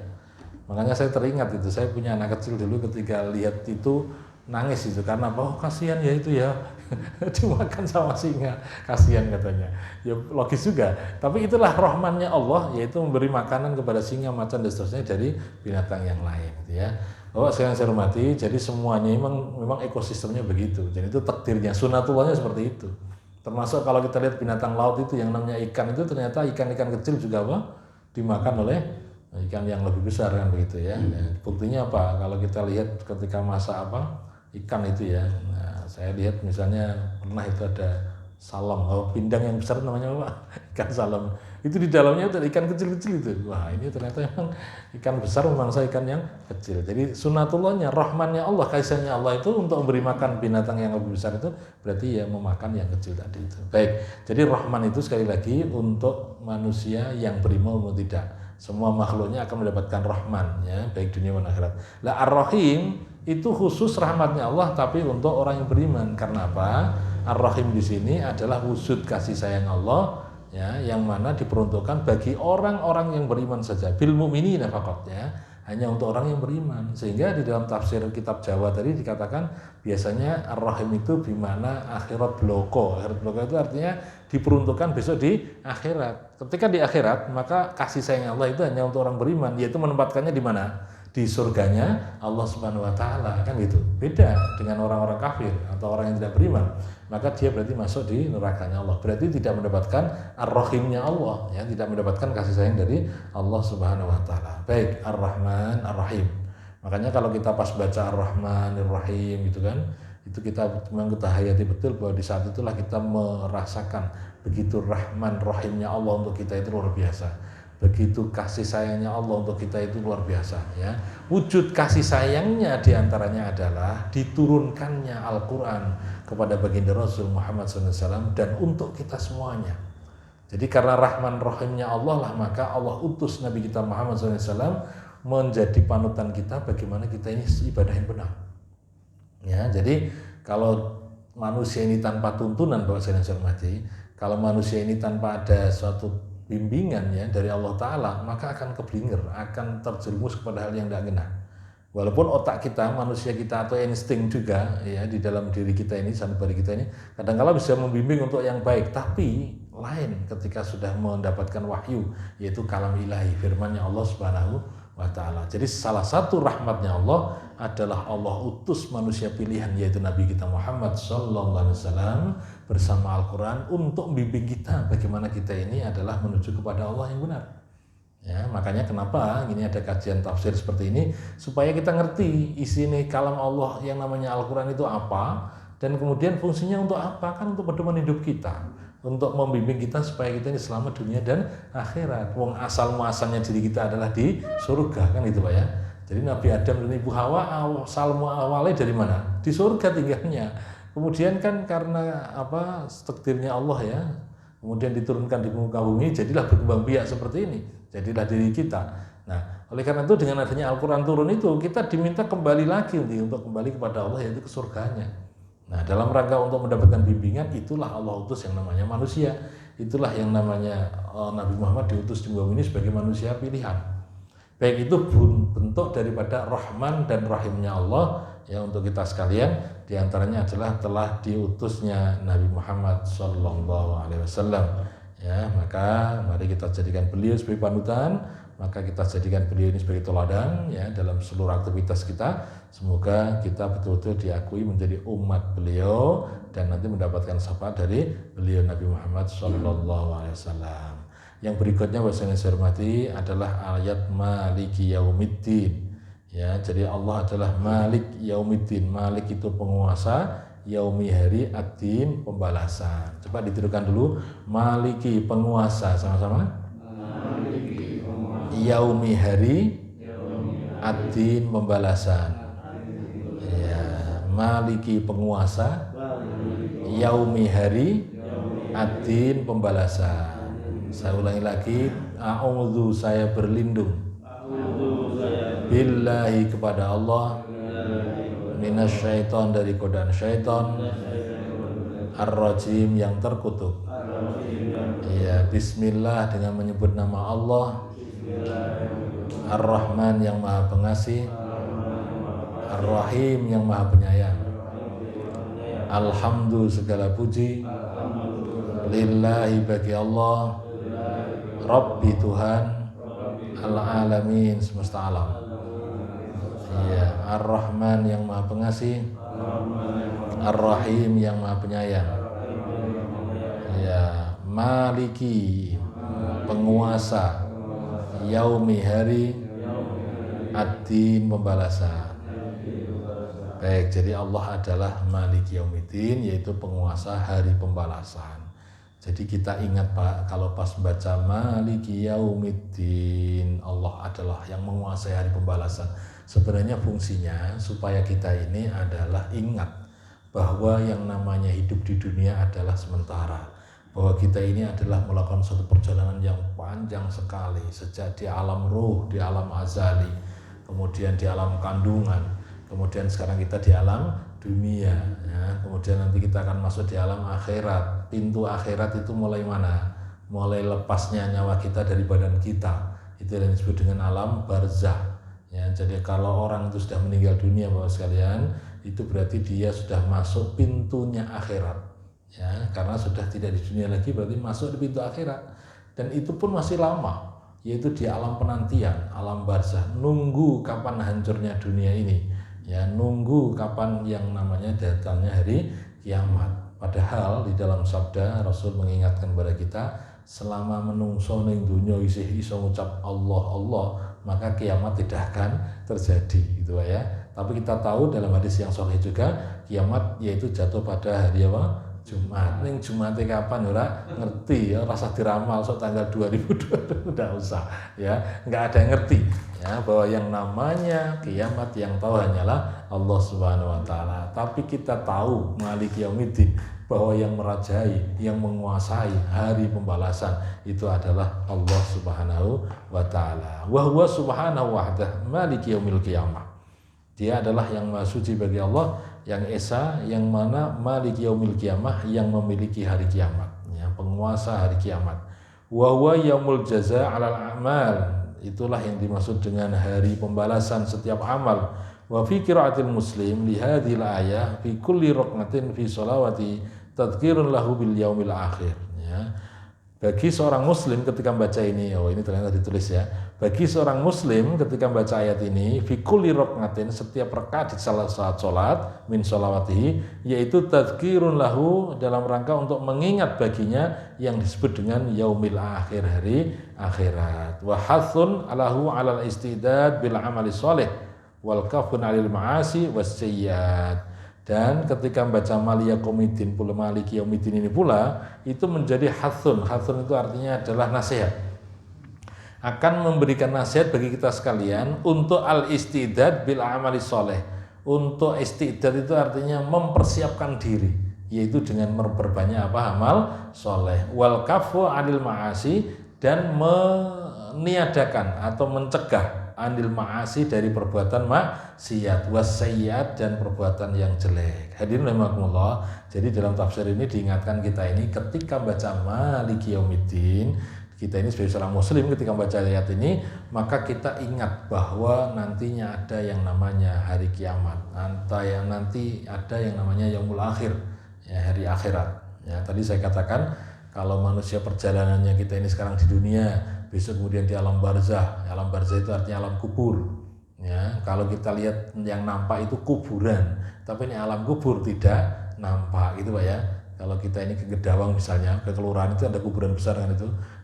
Speaker 1: Makanya saya teringat itu, saya punya anak kecil dulu ketika lihat itu nangis itu karena apa? Kasihan ya itu ya dimakan sama singa, kasihan katanya. Ya logis juga. Tapi itulah rahmannya Allah, yaitu memberi makanan kepada singa, macan dan seterusnya dari binatang yang lain gitu ya. Bapak sekalian saya hormati, jadi semuanya memang ekosistemnya begitu. Jadi itu takdirnya, sunatullahnya seperti itu. Termasuk kalau kita lihat binatang laut itu yang namanya ikan itu ternyata ikan-ikan kecil juga dimakan oleh ikan yang lebih besar kan begitu ya. Buktinya apa? Kalau kita lihat ketika masak ikan itu ya, nah, saya lihat misalnya pernah itu ada salam, pindang yang besar namanya apa? Ikan salam. Itu di dalamnya ada ikan kecil-kecil itu. Wah, ini ternyata memang ikan besar memangsa ikan yang kecil. Jadi sunatullahnya, rahmannya Allah, kasihnya Allah itu untuk memberi makan binatang yang lebih besar itu berarti ya memakan yang kecil tadi itu. Baik. Jadi rahman itu sekali lagi untuk manusia yang beriman maupun tidak. Semua makhluknya akan mendapatkan rahman ya, baik dunia maupun akhirat. Lah Ar-Rahim itu khusus rahmatnya Allah tapi untuk orang yang beriman. Karena apa? Ar-Rahim di sini adalah wujud kasih sayang Allah ya, yang mana diperuntukkan bagi orang-orang yang beriman saja. Bil mu'minina faqat ya, hanya untuk orang yang beriman. Sehingga di dalam tafsir kitab Jawa tadi dikatakan biasanya Ar-Rahim itu bimana akhirat bloko. Akhirat bloko itu artinya diperuntukkan besok di akhirat. Ketika di akhirat maka kasih sayang Allah itu hanya untuk orang beriman, yaitu menempatkannya di mana? Di surganya Allah Subhanahu wa taala, kan gitu. Beda dengan orang-orang kafir atau orang yang tidak beriman. Maka dia berarti masuk di nerakanya Allah. Berarti tidak mendapatkan Ar-Rahimnya Allah ya, tidak mendapatkan kasih sayang dari Allah Subhanahu wa taala. Baik, Ar-Rahman, Ar-Rahim. Makanya kalau kita pas baca Ar-Rahman, Ar-Rahim gitu kan, itu kita memang kita hayati betul bahwa di saat itulah kita merasakan begitu Rahman, Rahimnya Allah untuk kita itu luar biasa. Begitu kasih sayangnya Allah untuk kita itu luar biasa ya. Wujud kasih sayangnya diantaranya adalah diturunkannya Al-Quran kepada baginda Rasul Muhammad SAW dan untuk kita semuanya. Jadi karena Rahman Rahimnya Allah lah, maka Allah utus Nabi kita Muhammad SAW menjadi panutan kita bagaimana kita ini ibadah yang benar ya. Jadi kalau manusia ini tanpa tuntunan, Bapak saya hormati, kalau manusia ini tanpa ada suatu bimbingan ya dari Allah Ta'ala, maka akan keblinger, akan terjerumus kepada hal yang tidak benar. Walaupun otak kita, manusia kita atau insting juga ya di dalam diri kita ini, sanubari kita ini kadang-kala bisa membimbing untuk yang baik, tapi lain ketika sudah mendapatkan wahyu, yaitu kalam ilahi, firman-Nya Allah Subhanahu wa taala. Jadi salah satu rahmatnya Allah adalah Allah utus manusia pilihan, yaitu Nabi kita Muhammad sallallahu alaihi wasallam bersama Al-Qur'an untuk membimbing kita bagaimana kita ini adalah menuju kepada Allah yang benar. Ya, makanya kenapa ini ada kajian tafsir seperti ini, supaya kita ngerti isi ini kalam Allah yang namanya Al-Qur'an itu apa, dan kemudian fungsinya untuk apa, kan untuk pedoman hidup kita, untuk membimbing kita supaya kita ini selamat dunia dan akhirat. Wong asal muasalnya diri kita adalah di surga, kan itu Pak ya. Jadi Nabi Adam dan Ibu Hawa asal muasalnya dari mana? Di surga tinggalnya. Kemudian kan karena takdirnya Allah ya, kemudian diturunkan di muka bumi, jadilah berkembang biak seperti ini, jadilah diri kita. Nah, oleh karena itu dengan adanya Al-Quran turun itu, kita diminta kembali lagi untuk kembali kepada Allah, yaitu ke surganya. Nah, dalam rangka untuk mendapatkan bimbingan, itulah Allah utus yang namanya manusia. Itulah yang namanya Nabi Muhammad diutus di bumi ini sebagai manusia pilihan. Baik itu bentuk daripada Rahman dan Rahimnya Allah ya untuk kita sekalian. Di antaranya adalah telah diutusnya Nabi Muhammad Sallallahu Alaihi Wasallam. Ya, maka mari kita jadikan beliau sebagai panutan, maka kita jadikan beliau ini sebagai teladan ya dalam seluruh aktivitas kita. Semoga kita betul-betul diakui menjadi umat beliau dan nanti mendapatkan syafaat dari beliau Nabi Muhammad Sallallahu Alaihi Wasallam. Yang berikutnya bahasa saya hormati adalah ayat Maliki Yaumiddin. Ya, jadi Allah adalah Malik Yaumiddin. Malik itu penguasa, Yaumi hari, Ad-Din pembalasan. Coba ditirukan dulu, Maliki penguasa sama-sama. Maliki penguasa. Yaumi hari, Ad-Din pembalasan. Ya, Maliki penguasa, Yaumi hari, Ad-Din pembalasan. Saya ulangi lagi, a'udzu saya berlindung billahi kepada Allah minasyaiton dari godaan syaiton ar-rajim yang terkutuk. Ya, bismillah dengan menyebut nama Allah Ar-Rahman yang Maha Pengasih, Ar-Rahim yang Maha Penyayang. Alhamdulillah segala puji lillahi bagi Allah Rabbi Tuhan Al-Alamin semesta alam. Ya, Ar-Rahman yang Maha Pengasih, Ar-Rahim yang Maha Penyayang. Ya, Maliki penguasa, yaumi hari ad-din pembalasan. Baik, jadi Allah adalah Maliki Yaumiddin, yaitu penguasa hari pembalasan. Jadi kita ingat Pak, kalau pas baca Maliki Yaumiddin, Allah adalah yang menguasai hari pembalasan. Sebenarnya fungsinya supaya kita ini adalah ingat bahwa yang namanya hidup di dunia adalah sementara. Bahwa kita ini adalah melakukan suatu perjalanan yang panjang sekali, sejak di alam ruh, di alam azali, kemudian di alam kandungan, kemudian sekarang kita di alam dunia, ya. Kemudian nanti kita akan masuk di alam akhirat. Pintu akhirat itu mulai mana? Mulai lepasnya nyawa kita dari badan kita. Itu yang disebut dengan alam barzah. Ya, jadi kalau orang itu sudah meninggal dunia Bapak sekalian, itu berarti dia sudah masuk pintunya akhirat. Ya, karena sudah tidak di dunia lagi, berarti masuk di pintu akhirat. Dan itu pun masih lama, yaitu di alam penantian, alam barzah. Nunggu kapan hancurnya dunia ini. Ya, nunggu kapan yang namanya datangnya hari kiamat. Padahal di dalam sabda Rasul mengingatkan kepada kita, selama menungso ning dunya isih iso ngucap Allah Allah, maka kiamat tidak akan terjadi, gitu ya. Tapi kita tahu dalam hadis yang sahih juga, kiamat yaitu jatuh pada hari apa? Jumat. Ning Jumate kapan ora ngerti ya, rasa diramal sok tanggal 2022 udah usah ya, enggak ada yang ngerti ya bahwa yang namanya kiamat yang tahu hanyalah Allah Subhanahu wa taala. Tapi kita tahu Maliki Yaumiddin, bahwa yang merajai, yang menguasai hari pembalasan itu adalah Allah Subhanahu wa taala. Wa huwa subhanahu wahdah maliki yaumil qiyamah. Dia adalah yang maha suci bagi Allah, yang esa, yang mana maliki yaumil qiyamah, yang memiliki hari kiamat, ya, penguasa hari kiamat. Wa huwa yaumul jazaa 'alal a'mal. Itulah yang dimaksud dengan hari pembalasan setiap amal. Wa fi qiraatil muslim li hadhil ayah fi kulli raqnatin fi sholawati tadhkirun lahu bil yaumil akhir, ya. Bagi seorang muslim ketika membaca ini, oh ini ternyata ditulis ya. Bagi seorang muslim ketika membaca ayat ini, fi kulli raqnatin, setiap rakaat di salah saat salat min sholawatihi, yaitu tadhkirun lahu, dalam rangka untuk mengingat baginya yang disebut dengan yaumil akhir, hari akhirat. Wa hathun alahu alal istidad bil amali sholih wal kafun alil ma'asi was sayyiat. Dan ketika membaca Maliki Yaumiddin ini pula, itu menjadi hathun. Hathun itu artinya adalah nasihat. Akan memberikan nasihat bagi kita sekalian untuk al-istidad bil amali sholeh. Untuk istidad itu artinya mempersiapkan diri, yaitu dengan memperbanyak apa? Amal sholeh. Wal kafu anil ma'asi, dan meniadakan atau mencegah anil ma'asi, dari perbuatan maksiat, wasayyiat, dan perbuatan yang jelek. Hadirin rahimakumullah. Jadi dalam tafsir ini diingatkan kita ini ketika baca Maliki Yaumiddin, kita ini sebagai seorang muslim ketika baca ayat ini, maka kita ingat bahwa nantinya ada yang namanya hari kiamat, nanti ada yang namanya yaumul akhir, ya, hari akhirat. Ya, tadi saya katakan kalau manusia perjalanannya kita ini sekarang di dunia, besok kemudian di alam barzah. Alam barzah itu artinya alam kubur. Ya, kalau kita lihat yang nampak itu kuburan, tapi ini alam kubur tidak nampak, gitu Pak ya. Kalau kita ini ke Gedawang misalnya, ke kelurahan itu ada kuburan besar kan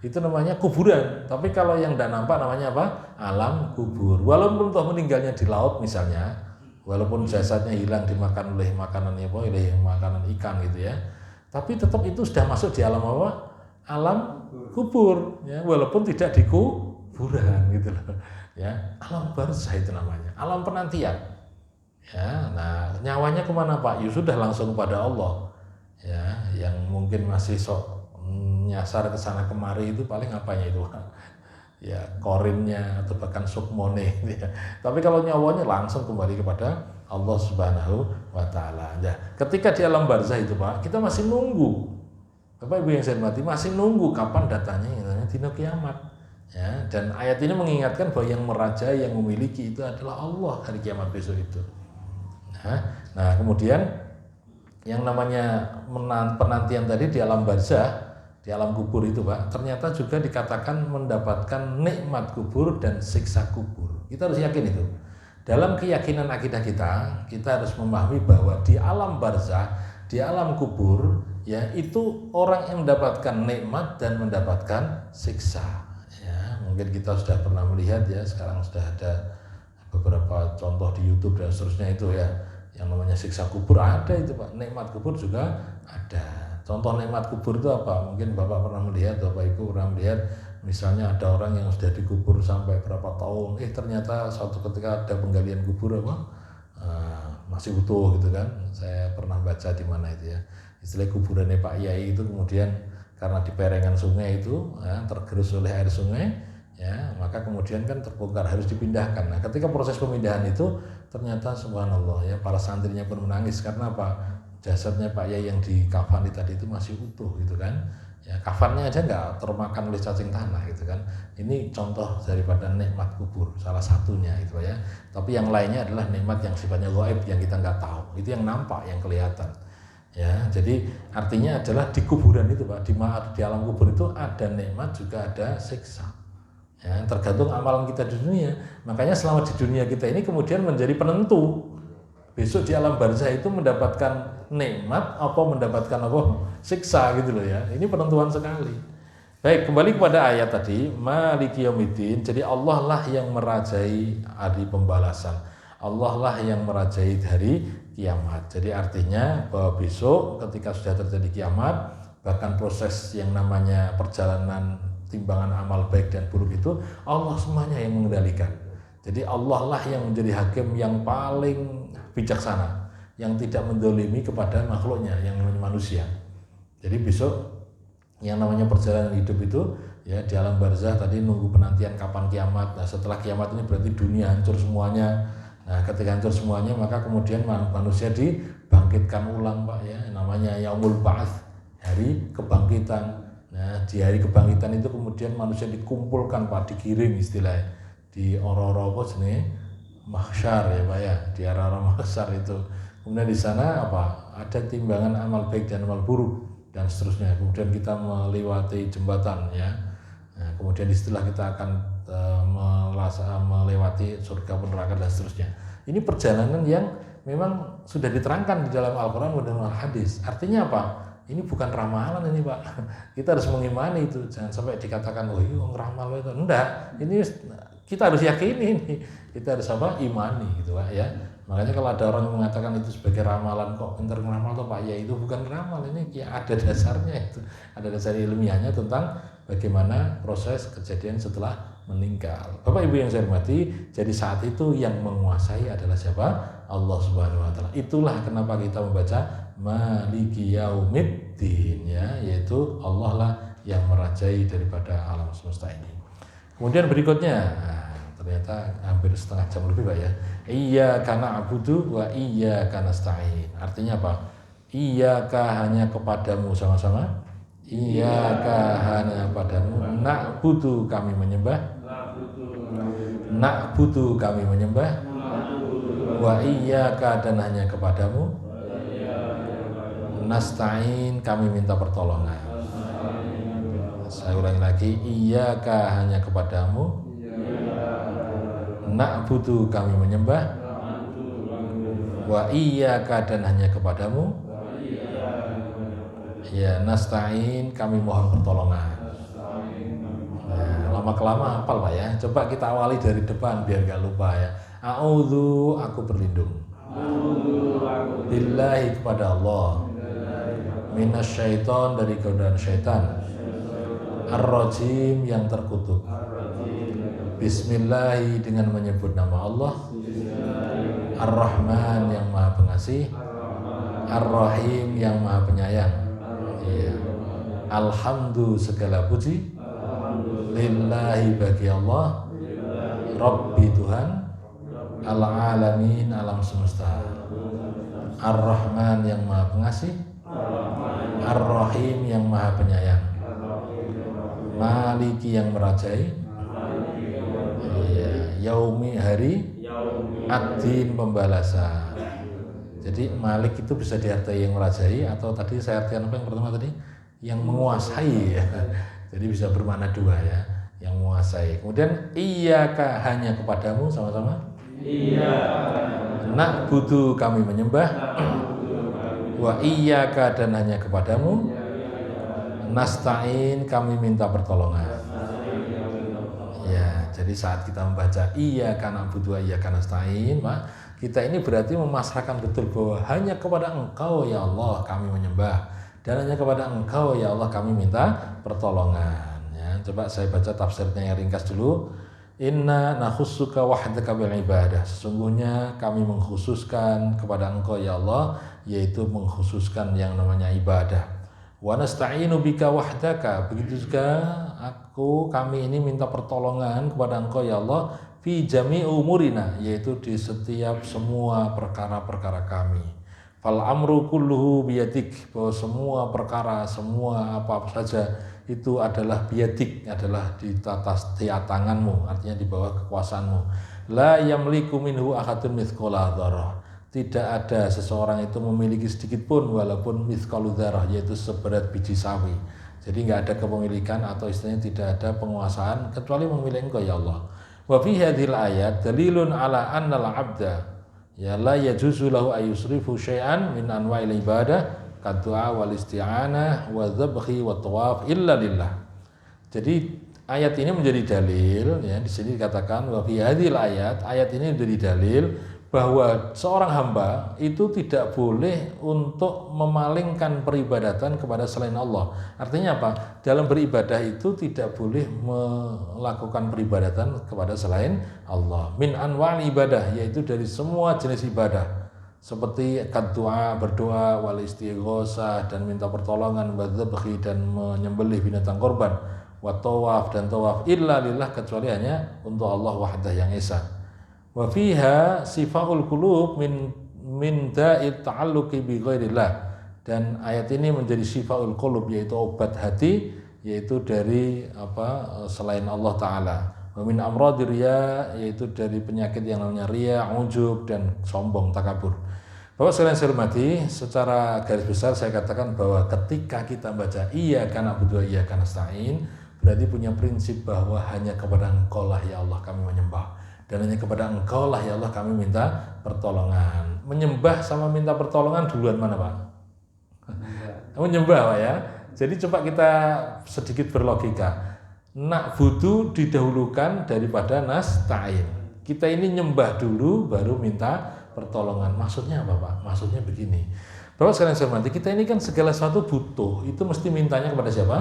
Speaker 1: itu namanya kuburan. Tapi kalau yang tidak nampak namanya apa? Alam kubur. Walaupun toh meninggalnya di laut misalnya, walaupun jasadnya hilang dimakan oleh makanan oleh makanan ikan gitu ya, tapi tetap itu sudah masuk di alam apa? Alam kubur, ya, walaupun tidak di kuburan gitu loh, ya. Alam barzah itu namanya, alam penantian, ya. Nah, nyawanya kemana Pak? Ya sudah langsung kepada Allah, ya. Yang mungkin masih sok nyasar ke sana kemari itu paling apanya itu, ya, korinnya atau bahkan sukmone, ya. Tapi kalau nyawanya langsung kembali kepada Allah Subhanahu wa taala. Ya, ketika di alam barzah itu Pak, kita masih nunggu. Bapak Ibu yang saya hormati, masih nunggu kapan datanya dino kiamat. Ya, dan ayat ini mengingatkan bahwa yang merajai, yang memiliki itu adalah Allah hari kiamat besok itu. Nah, kemudian yang namanya penantian tadi di alam barzah, di alam kubur itu Pak, ternyata juga dikatakan mendapatkan nikmat kubur dan siksa kubur. Kita harus yakin itu. Dalam keyakinan akidah kita harus memahami bahwa di alam barzah, di alam kubur, ya, itu orang yang mendapatkan nikmat dan mendapatkan siksa, ya, mungkin kita sudah pernah melihat ya, sekarang sudah ada beberapa contoh di YouTube dan seterusnya itu ya, yang namanya siksa kubur ada itu Pak, nikmat kubur juga ada. Contoh nikmat kubur itu apa? Mungkin Bapak pernah melihat, Bapak Ibu pernah melihat, misalnya ada orang yang sudah dikubur sampai berapa tahun, ternyata suatu ketika ada penggalian kubur masih utuh gitu kan. Saya pernah baca di mana itu ya, istilah kuburannya Pak Yai itu kemudian karena di perengan sungai itu tergerus oleh air sungai ya, maka kemudian kan terbongkar, harus dipindahkan. Nah ketika proses pemindahan itu ternyata subhanallah ya, para santrinya pun menangis karena apa, jasadnya Pak Yai yang di kafani tadi itu masih utuh gitu kan ya, kafannya aja nggak termakan oleh cacing tanah gitu kan. Ini contoh daripada nikmat kubur salah satunya itu ya. Tapi yang lainnya adalah nikmat yang sifatnya gaib, yang kita nggak tahu, itu yang nampak, yang kelihatan ya. Jadi artinya adalah di kuburan itu Pak, di alam kubur itu ada nikmat juga ada siksa ya, tergantung amalan kita di dunia. Makanya selama di dunia kita ini kemudian menjadi penentu besok di alam barzah itu mendapatkan nikmat apa mendapatkan apa siksa gitu loh ya. Ini penentuan sekali. Baik, kembali kepada ayat tadi, Maliki Yaumiddin. Jadi Allah lah yang merajai hari pembalasan, Allah lah yang merajai hari kiamat. Jadi artinya bahwa besok ketika sudah terjadi kiamat, bahkan proses yang namanya perjalanan timbangan amal baik dan buruk itu Allah semuanya yang mengendalikan. Jadi Allah lah yang menjadi hakim yang paling bijaksana, yang tidak mendolimi kepada makhluknya, yang namanya manusia. Jadi besok yang namanya perjalanan hidup itu ya di alam barzah tadi nunggu penantian kapan kiamat. Nah setelah kiamat ini berarti dunia hancur semuanya. Nah ketika hancur semuanya maka kemudian manusia dibangkitkan ulang Pak ya, namanya Yaumul Ba'ats, hari kebangkitan. Nah di hari kebangkitan itu kemudian manusia dikumpulkan Pak, dikirim istilahnya di ora-ora apa jenenge mahsyar ya Pak ya, di ora-ora mahsyar itu. Kemudian di sana apa? Ada timbangan amal baik dan amal buruk dan seterusnya. Kemudian kita melewati jembatan ya. Nah, kemudian istilah kita akan melewati surga neraka dan seterusnya. Ini perjalanan yang memang sudah diterangkan di dalam Al-Qur'an dan Al-Hadis. Artinya apa? Ini bukan ramalan ini Pak. Kita harus mengimani itu. Jangan sampai dikatakan oh iya ngeramal itu. Enggak. Ini kita harus yakini ini, kita harus imani gitu Pak ya. Makanya kalau ada orang yang mengatakan itu sebagai ramalan, kok pinter ngeramal tuh Pak ya, itu bukan ramal, ini ya ada dasarnya, itu ada dasar ilmiahnya tentang bagaimana proses kejadian setelah meninggal. Bapak Ibu yang saya hormati, jadi saat itu yang menguasai adalah siapa? Allah Subhanahu wa taala. Itulah kenapa kita membaca Maliki Yaumiddin ya, yaitu Allah lah yang merajai daripada alam semesta ini. Kemudian berikutnya, ternyata hampir setengah jam lebih Pak ya. Iyyaka na'budu wa iyyaka nasta'in. Artinya apa? Iyyaka hanya kepadamu sama-sama. Iyyaka hanya padamu. Na'budu kami menyembah. Na'budu kami menyembah. Wa iyyaka dan hanya kepadamu. Nasta'in kami minta pertolongan. Saya ulangi lagi, iyyaka hanya kepadamu, na'budu kami menyembah, wa iyyaka dan hanya kepadamu, ya nasta'in kami mohon pertolongan. Nah, lama-kelamaan hafal Pak ya. Coba kita awali dari depan biar gak lupa ya. A'udzu aku berlindung. Billahi kepada Allah. Minasyaiton dari godaan syaitan. Ar-Rajim yang terkutuk. Bismillahi dengan menyebut nama Allah. Ar-Rahman yang maha pengasih. Ar-Rahim yang maha penyayang. Ya. Alhamdulillah segala puji. Lillahi bagi Allah. Rabbi Tuhan. Al-Alamin alam semesta. Ar-Rahman yang maha pengasih. Ar-Rahim yang maha penyayang. Maliki yang merajai, ya, yaumi hari, ad-din pembalasan. Jadi Malik itu bisa diartai yang merajai, atau tadi saya artikan apa yang pertama tadi? Yang menguasai ya. Jadi bisa bermakna dua ya, yang menguasai. Kemudian iyyaka hanya kepadamu sama-sama. Iyyaka na'budu kami menyembah. Wa iyyaka dan hanya kepadamu. Nasta'in kami minta pertolongan. Jadi saat kita membaca iyyaka na'budu wa iyyaka nasta'in, kita ini berarti memasrahkan betul bahwa hanya kepada Engkau ya Allah kami menyembah, dan hanya kepada Engkau ya Allah kami minta pertolongan. Ya, coba saya baca tafsirnya yang ringkas dulu. Inna nakhussuka wahdaka bil ibadah. Sesungguhnya kami mengkhususkan kepada Engkau ya Allah, yaitu mengkhususkan yang namanya ibadah. Wa nasta'inu bika wahdaka. Begitu juga kami ini minta pertolongan kepada Engkau ya Allah fi jami' umurina, yaitu di setiap semua perkara-perkara kami. Fal amru kulluhu biyadik, bahwa semua perkara, semua apa saja itu adalah biyadik, adalah di tanganmu, artinya di bawah kekuasaanmu. La yamliku minhu ahadun mithqala dzarrah. Tidak ada seseorang itu memiliki sedikit pun walaupun mithqalu dzarrah, yaitu seberat biji sawi. Jadi nggak ada kepemilikan atau istilahnya tidak ada penguasaan kecuali memilih Engkau ya Allah. Wa fi hadhil ayat dalilun ala annal 'abda ya la yajuzu lahu ayusrifu syai'an min anwa'il ibadah kadua wal isti'anah wa dzabhi wa tawaf illa lillah. Jadi ayat ini menjadi dalil, ya di sini dikatakan wa fi hadhil ayat ini menjadi dalil bahwa seorang hamba itu tidak boleh untuk memalingkan peribadatan kepada selain Allah. Artinya apa? Dalam beribadah itu tidak boleh melakukan peribadatan kepada selain Allah. Min anwa'il ibadah, yaitu dari semua jenis ibadah. Seperti doa, berdoa, wal istighosah dan minta pertolongan, wadzabhi dan menyembelih binatang korban, wa tawaf dan tawaf illa lillah, kecuali hanya untuk Allah wahdah yang esa. Wa fiha sifaul qulub min da'it ta'alluqi bi ghairillah, dan ayat ini menjadi sifaul qulub, yaitu obat hati, yaitu dari selain Allah Ta'ala. Wa min amradir riya, yaitu dari penyakit yang namanya riya, ujub dan sombong, takabur. Bapak sekalian saya hormati, secara garis besar saya katakan bahwa ketika kita baca iyyaka na'budu wa iyyaka nasta'in, berarti punya prinsip bahwa hanya kepada Engkau lah ya Allah kami menyembah, dan hanya kepada Engkau lah ya Allah kami minta pertolongan. Menyembah sama minta pertolongan duluan mana Pak? Menyembah Pak ya. Jadi coba kita sedikit berlogika. Na'budu didahulukan daripada nasta'in. Kita ini nyembah dulu baru minta pertolongan. Maksudnya apa Pak? Maksudnya begini. Bapak sekalian saya hormati, kita ini kan segala sesuatu butuh, itu mesti mintanya kepada siapa?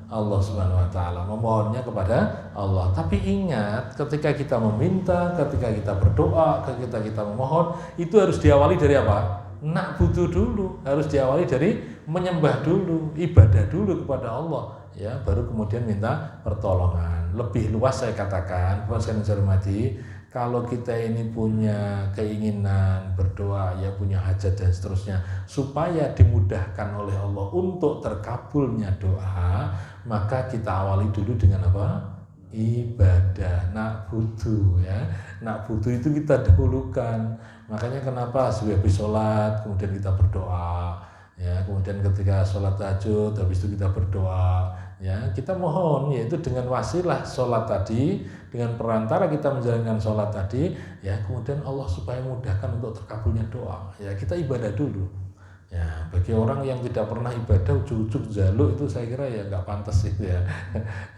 Speaker 1: Allah Subhanahu wa taala, memohonnya kepada Allah. Tapi ingat, ketika kita meminta, ketika kita berdoa, ketika kita memohon, itu harus diawali dari apa? Na'budu dulu, harus diawali dari menyembah dulu, ibadah dulu kepada Allah, ya, baru kemudian minta pertolongan. Lebih luas saya katakan, Bapak sekalian saya hormati, kalau kita ini punya keinginan berdoa, ya punya hajat dan seterusnya, supaya dimudahkan oleh Allah untuk terkabulnya doa, maka kita awali dulu dengan apa? Ibadah, na'budu ya. Na'budu itu kita dahulukan. Makanya kenapa habis sholat kemudian kita berdoa, ya, kemudian ketika sholat tahajud habis itu kita berdoa, ya, kita mohon, yaitu dengan wasilah sholat tadi, dengan perantara kita menjalankan sholat tadi, ya, kemudian Allah supaya mudahkan untuk terkabulnya doa, ya, kita ibadah dulu, ya. Bagi orang yang tidak pernah ibadah ujuk-ujuk jaluk, itu saya kira ya nggak pantas itu ya.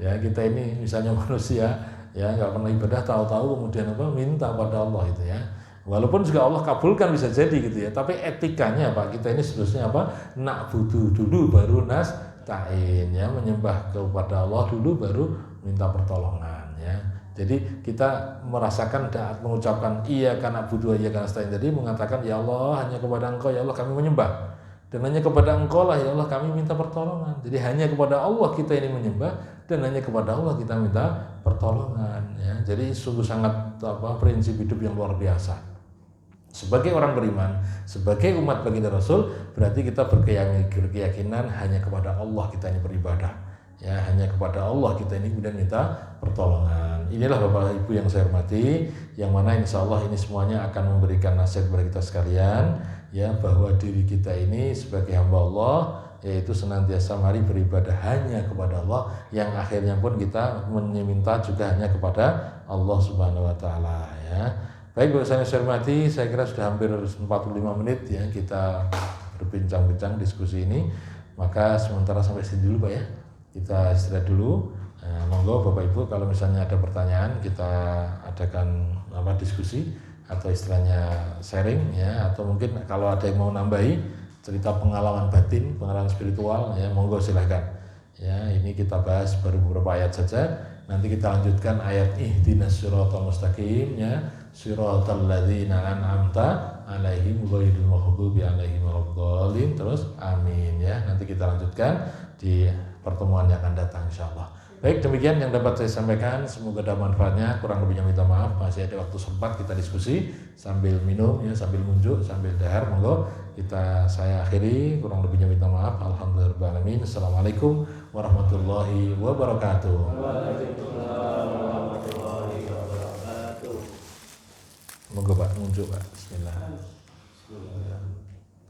Speaker 1: Ya, kita ini misalnya manusia, ya, nggak pernah ibadah, tahu-tahu kemudian minta pada Allah itu, ya. Walaupun juga Allah kabulkan bisa jadi gitu ya, tapi etikanya Pak, kita ini seharusnya na'budu dulu baru nasta'in, ya, menyembah kepada Allah dulu baru minta pertolongan, ya. Jadi kita merasakan dan mengucapkan iyyaka na'budu wa iyyaka nasta'in, jadi mengatakan ya Allah, hanya kepada Engkau ya Allah kami menyembah, dan hanya kepada Engkau lah ya Allah kami minta pertolongan. Jadi hanya kepada Allah kita ini menyembah, dan hanya kepada Allah kita minta pertolongan, ya. Jadi sungguh sangat prinsip hidup yang luar biasa. Sebagai orang beriman, sebagai umat baginda Rasul, berarti kita berkeyakinan hanya kepada Allah kita ini beribadah, ya, hanya kepada Allah kita ini kemudian minta pertolongan. Inilah Bapak Ibu yang saya hormati, yang mana insya Allah ini semuanya akan memberikan nasihat kepada kita sekalian, ya, bahwa diri kita ini sebagai hamba Allah, yaitu senantiasa mari beribadah hanya kepada Allah, yang akhirnya pun kita meminta juga hanya kepada Allah Subhanahu wa taala, ya. Baik, Bapak saya hormati, saya kira sudah hampir 45 menit ya kita berbincang-bincang diskusi ini. Maka sementara sampai sini dulu Pak ya. Kita istirahat dulu. Monggo Bapak Ibu kalau misalnya ada pertanyaan kita adakan diskusi atau istilahnya sharing ya, atau mungkin kalau ada yang mau nambahi cerita pengalaman batin, pengalaman spiritual ya, monggo silahkan. Ya, ini kita bahas baru beberapa ayat saja. Nanti kita lanjutkan ayat ihdinas siratal mustaqim ya, siratal ladzina an'amta alaihim ghairil maghdubi alaihim waladdallin, terus amin ya. Nanti kita lanjutkan di pertemuan yang akan datang insyaallah. Baik, demikian yang dapat saya sampaikan, semoga ada manfaatnya. Kurang lebihnya minta maaf, masih ada waktu sempat kita diskusi sambil minum ya, sambil ngunjuk, sambil dahar. Monggo saya akhiri, kurang lebihnya minta maaf. Alhamdulillahirrahmanirrahim. Assalamualaikum warahmatullahi wabarakatuh. Waalaikumsalam warahmatullahi wabarakatuh. Monggo Pak, ngunjuk Pak. Bismillah.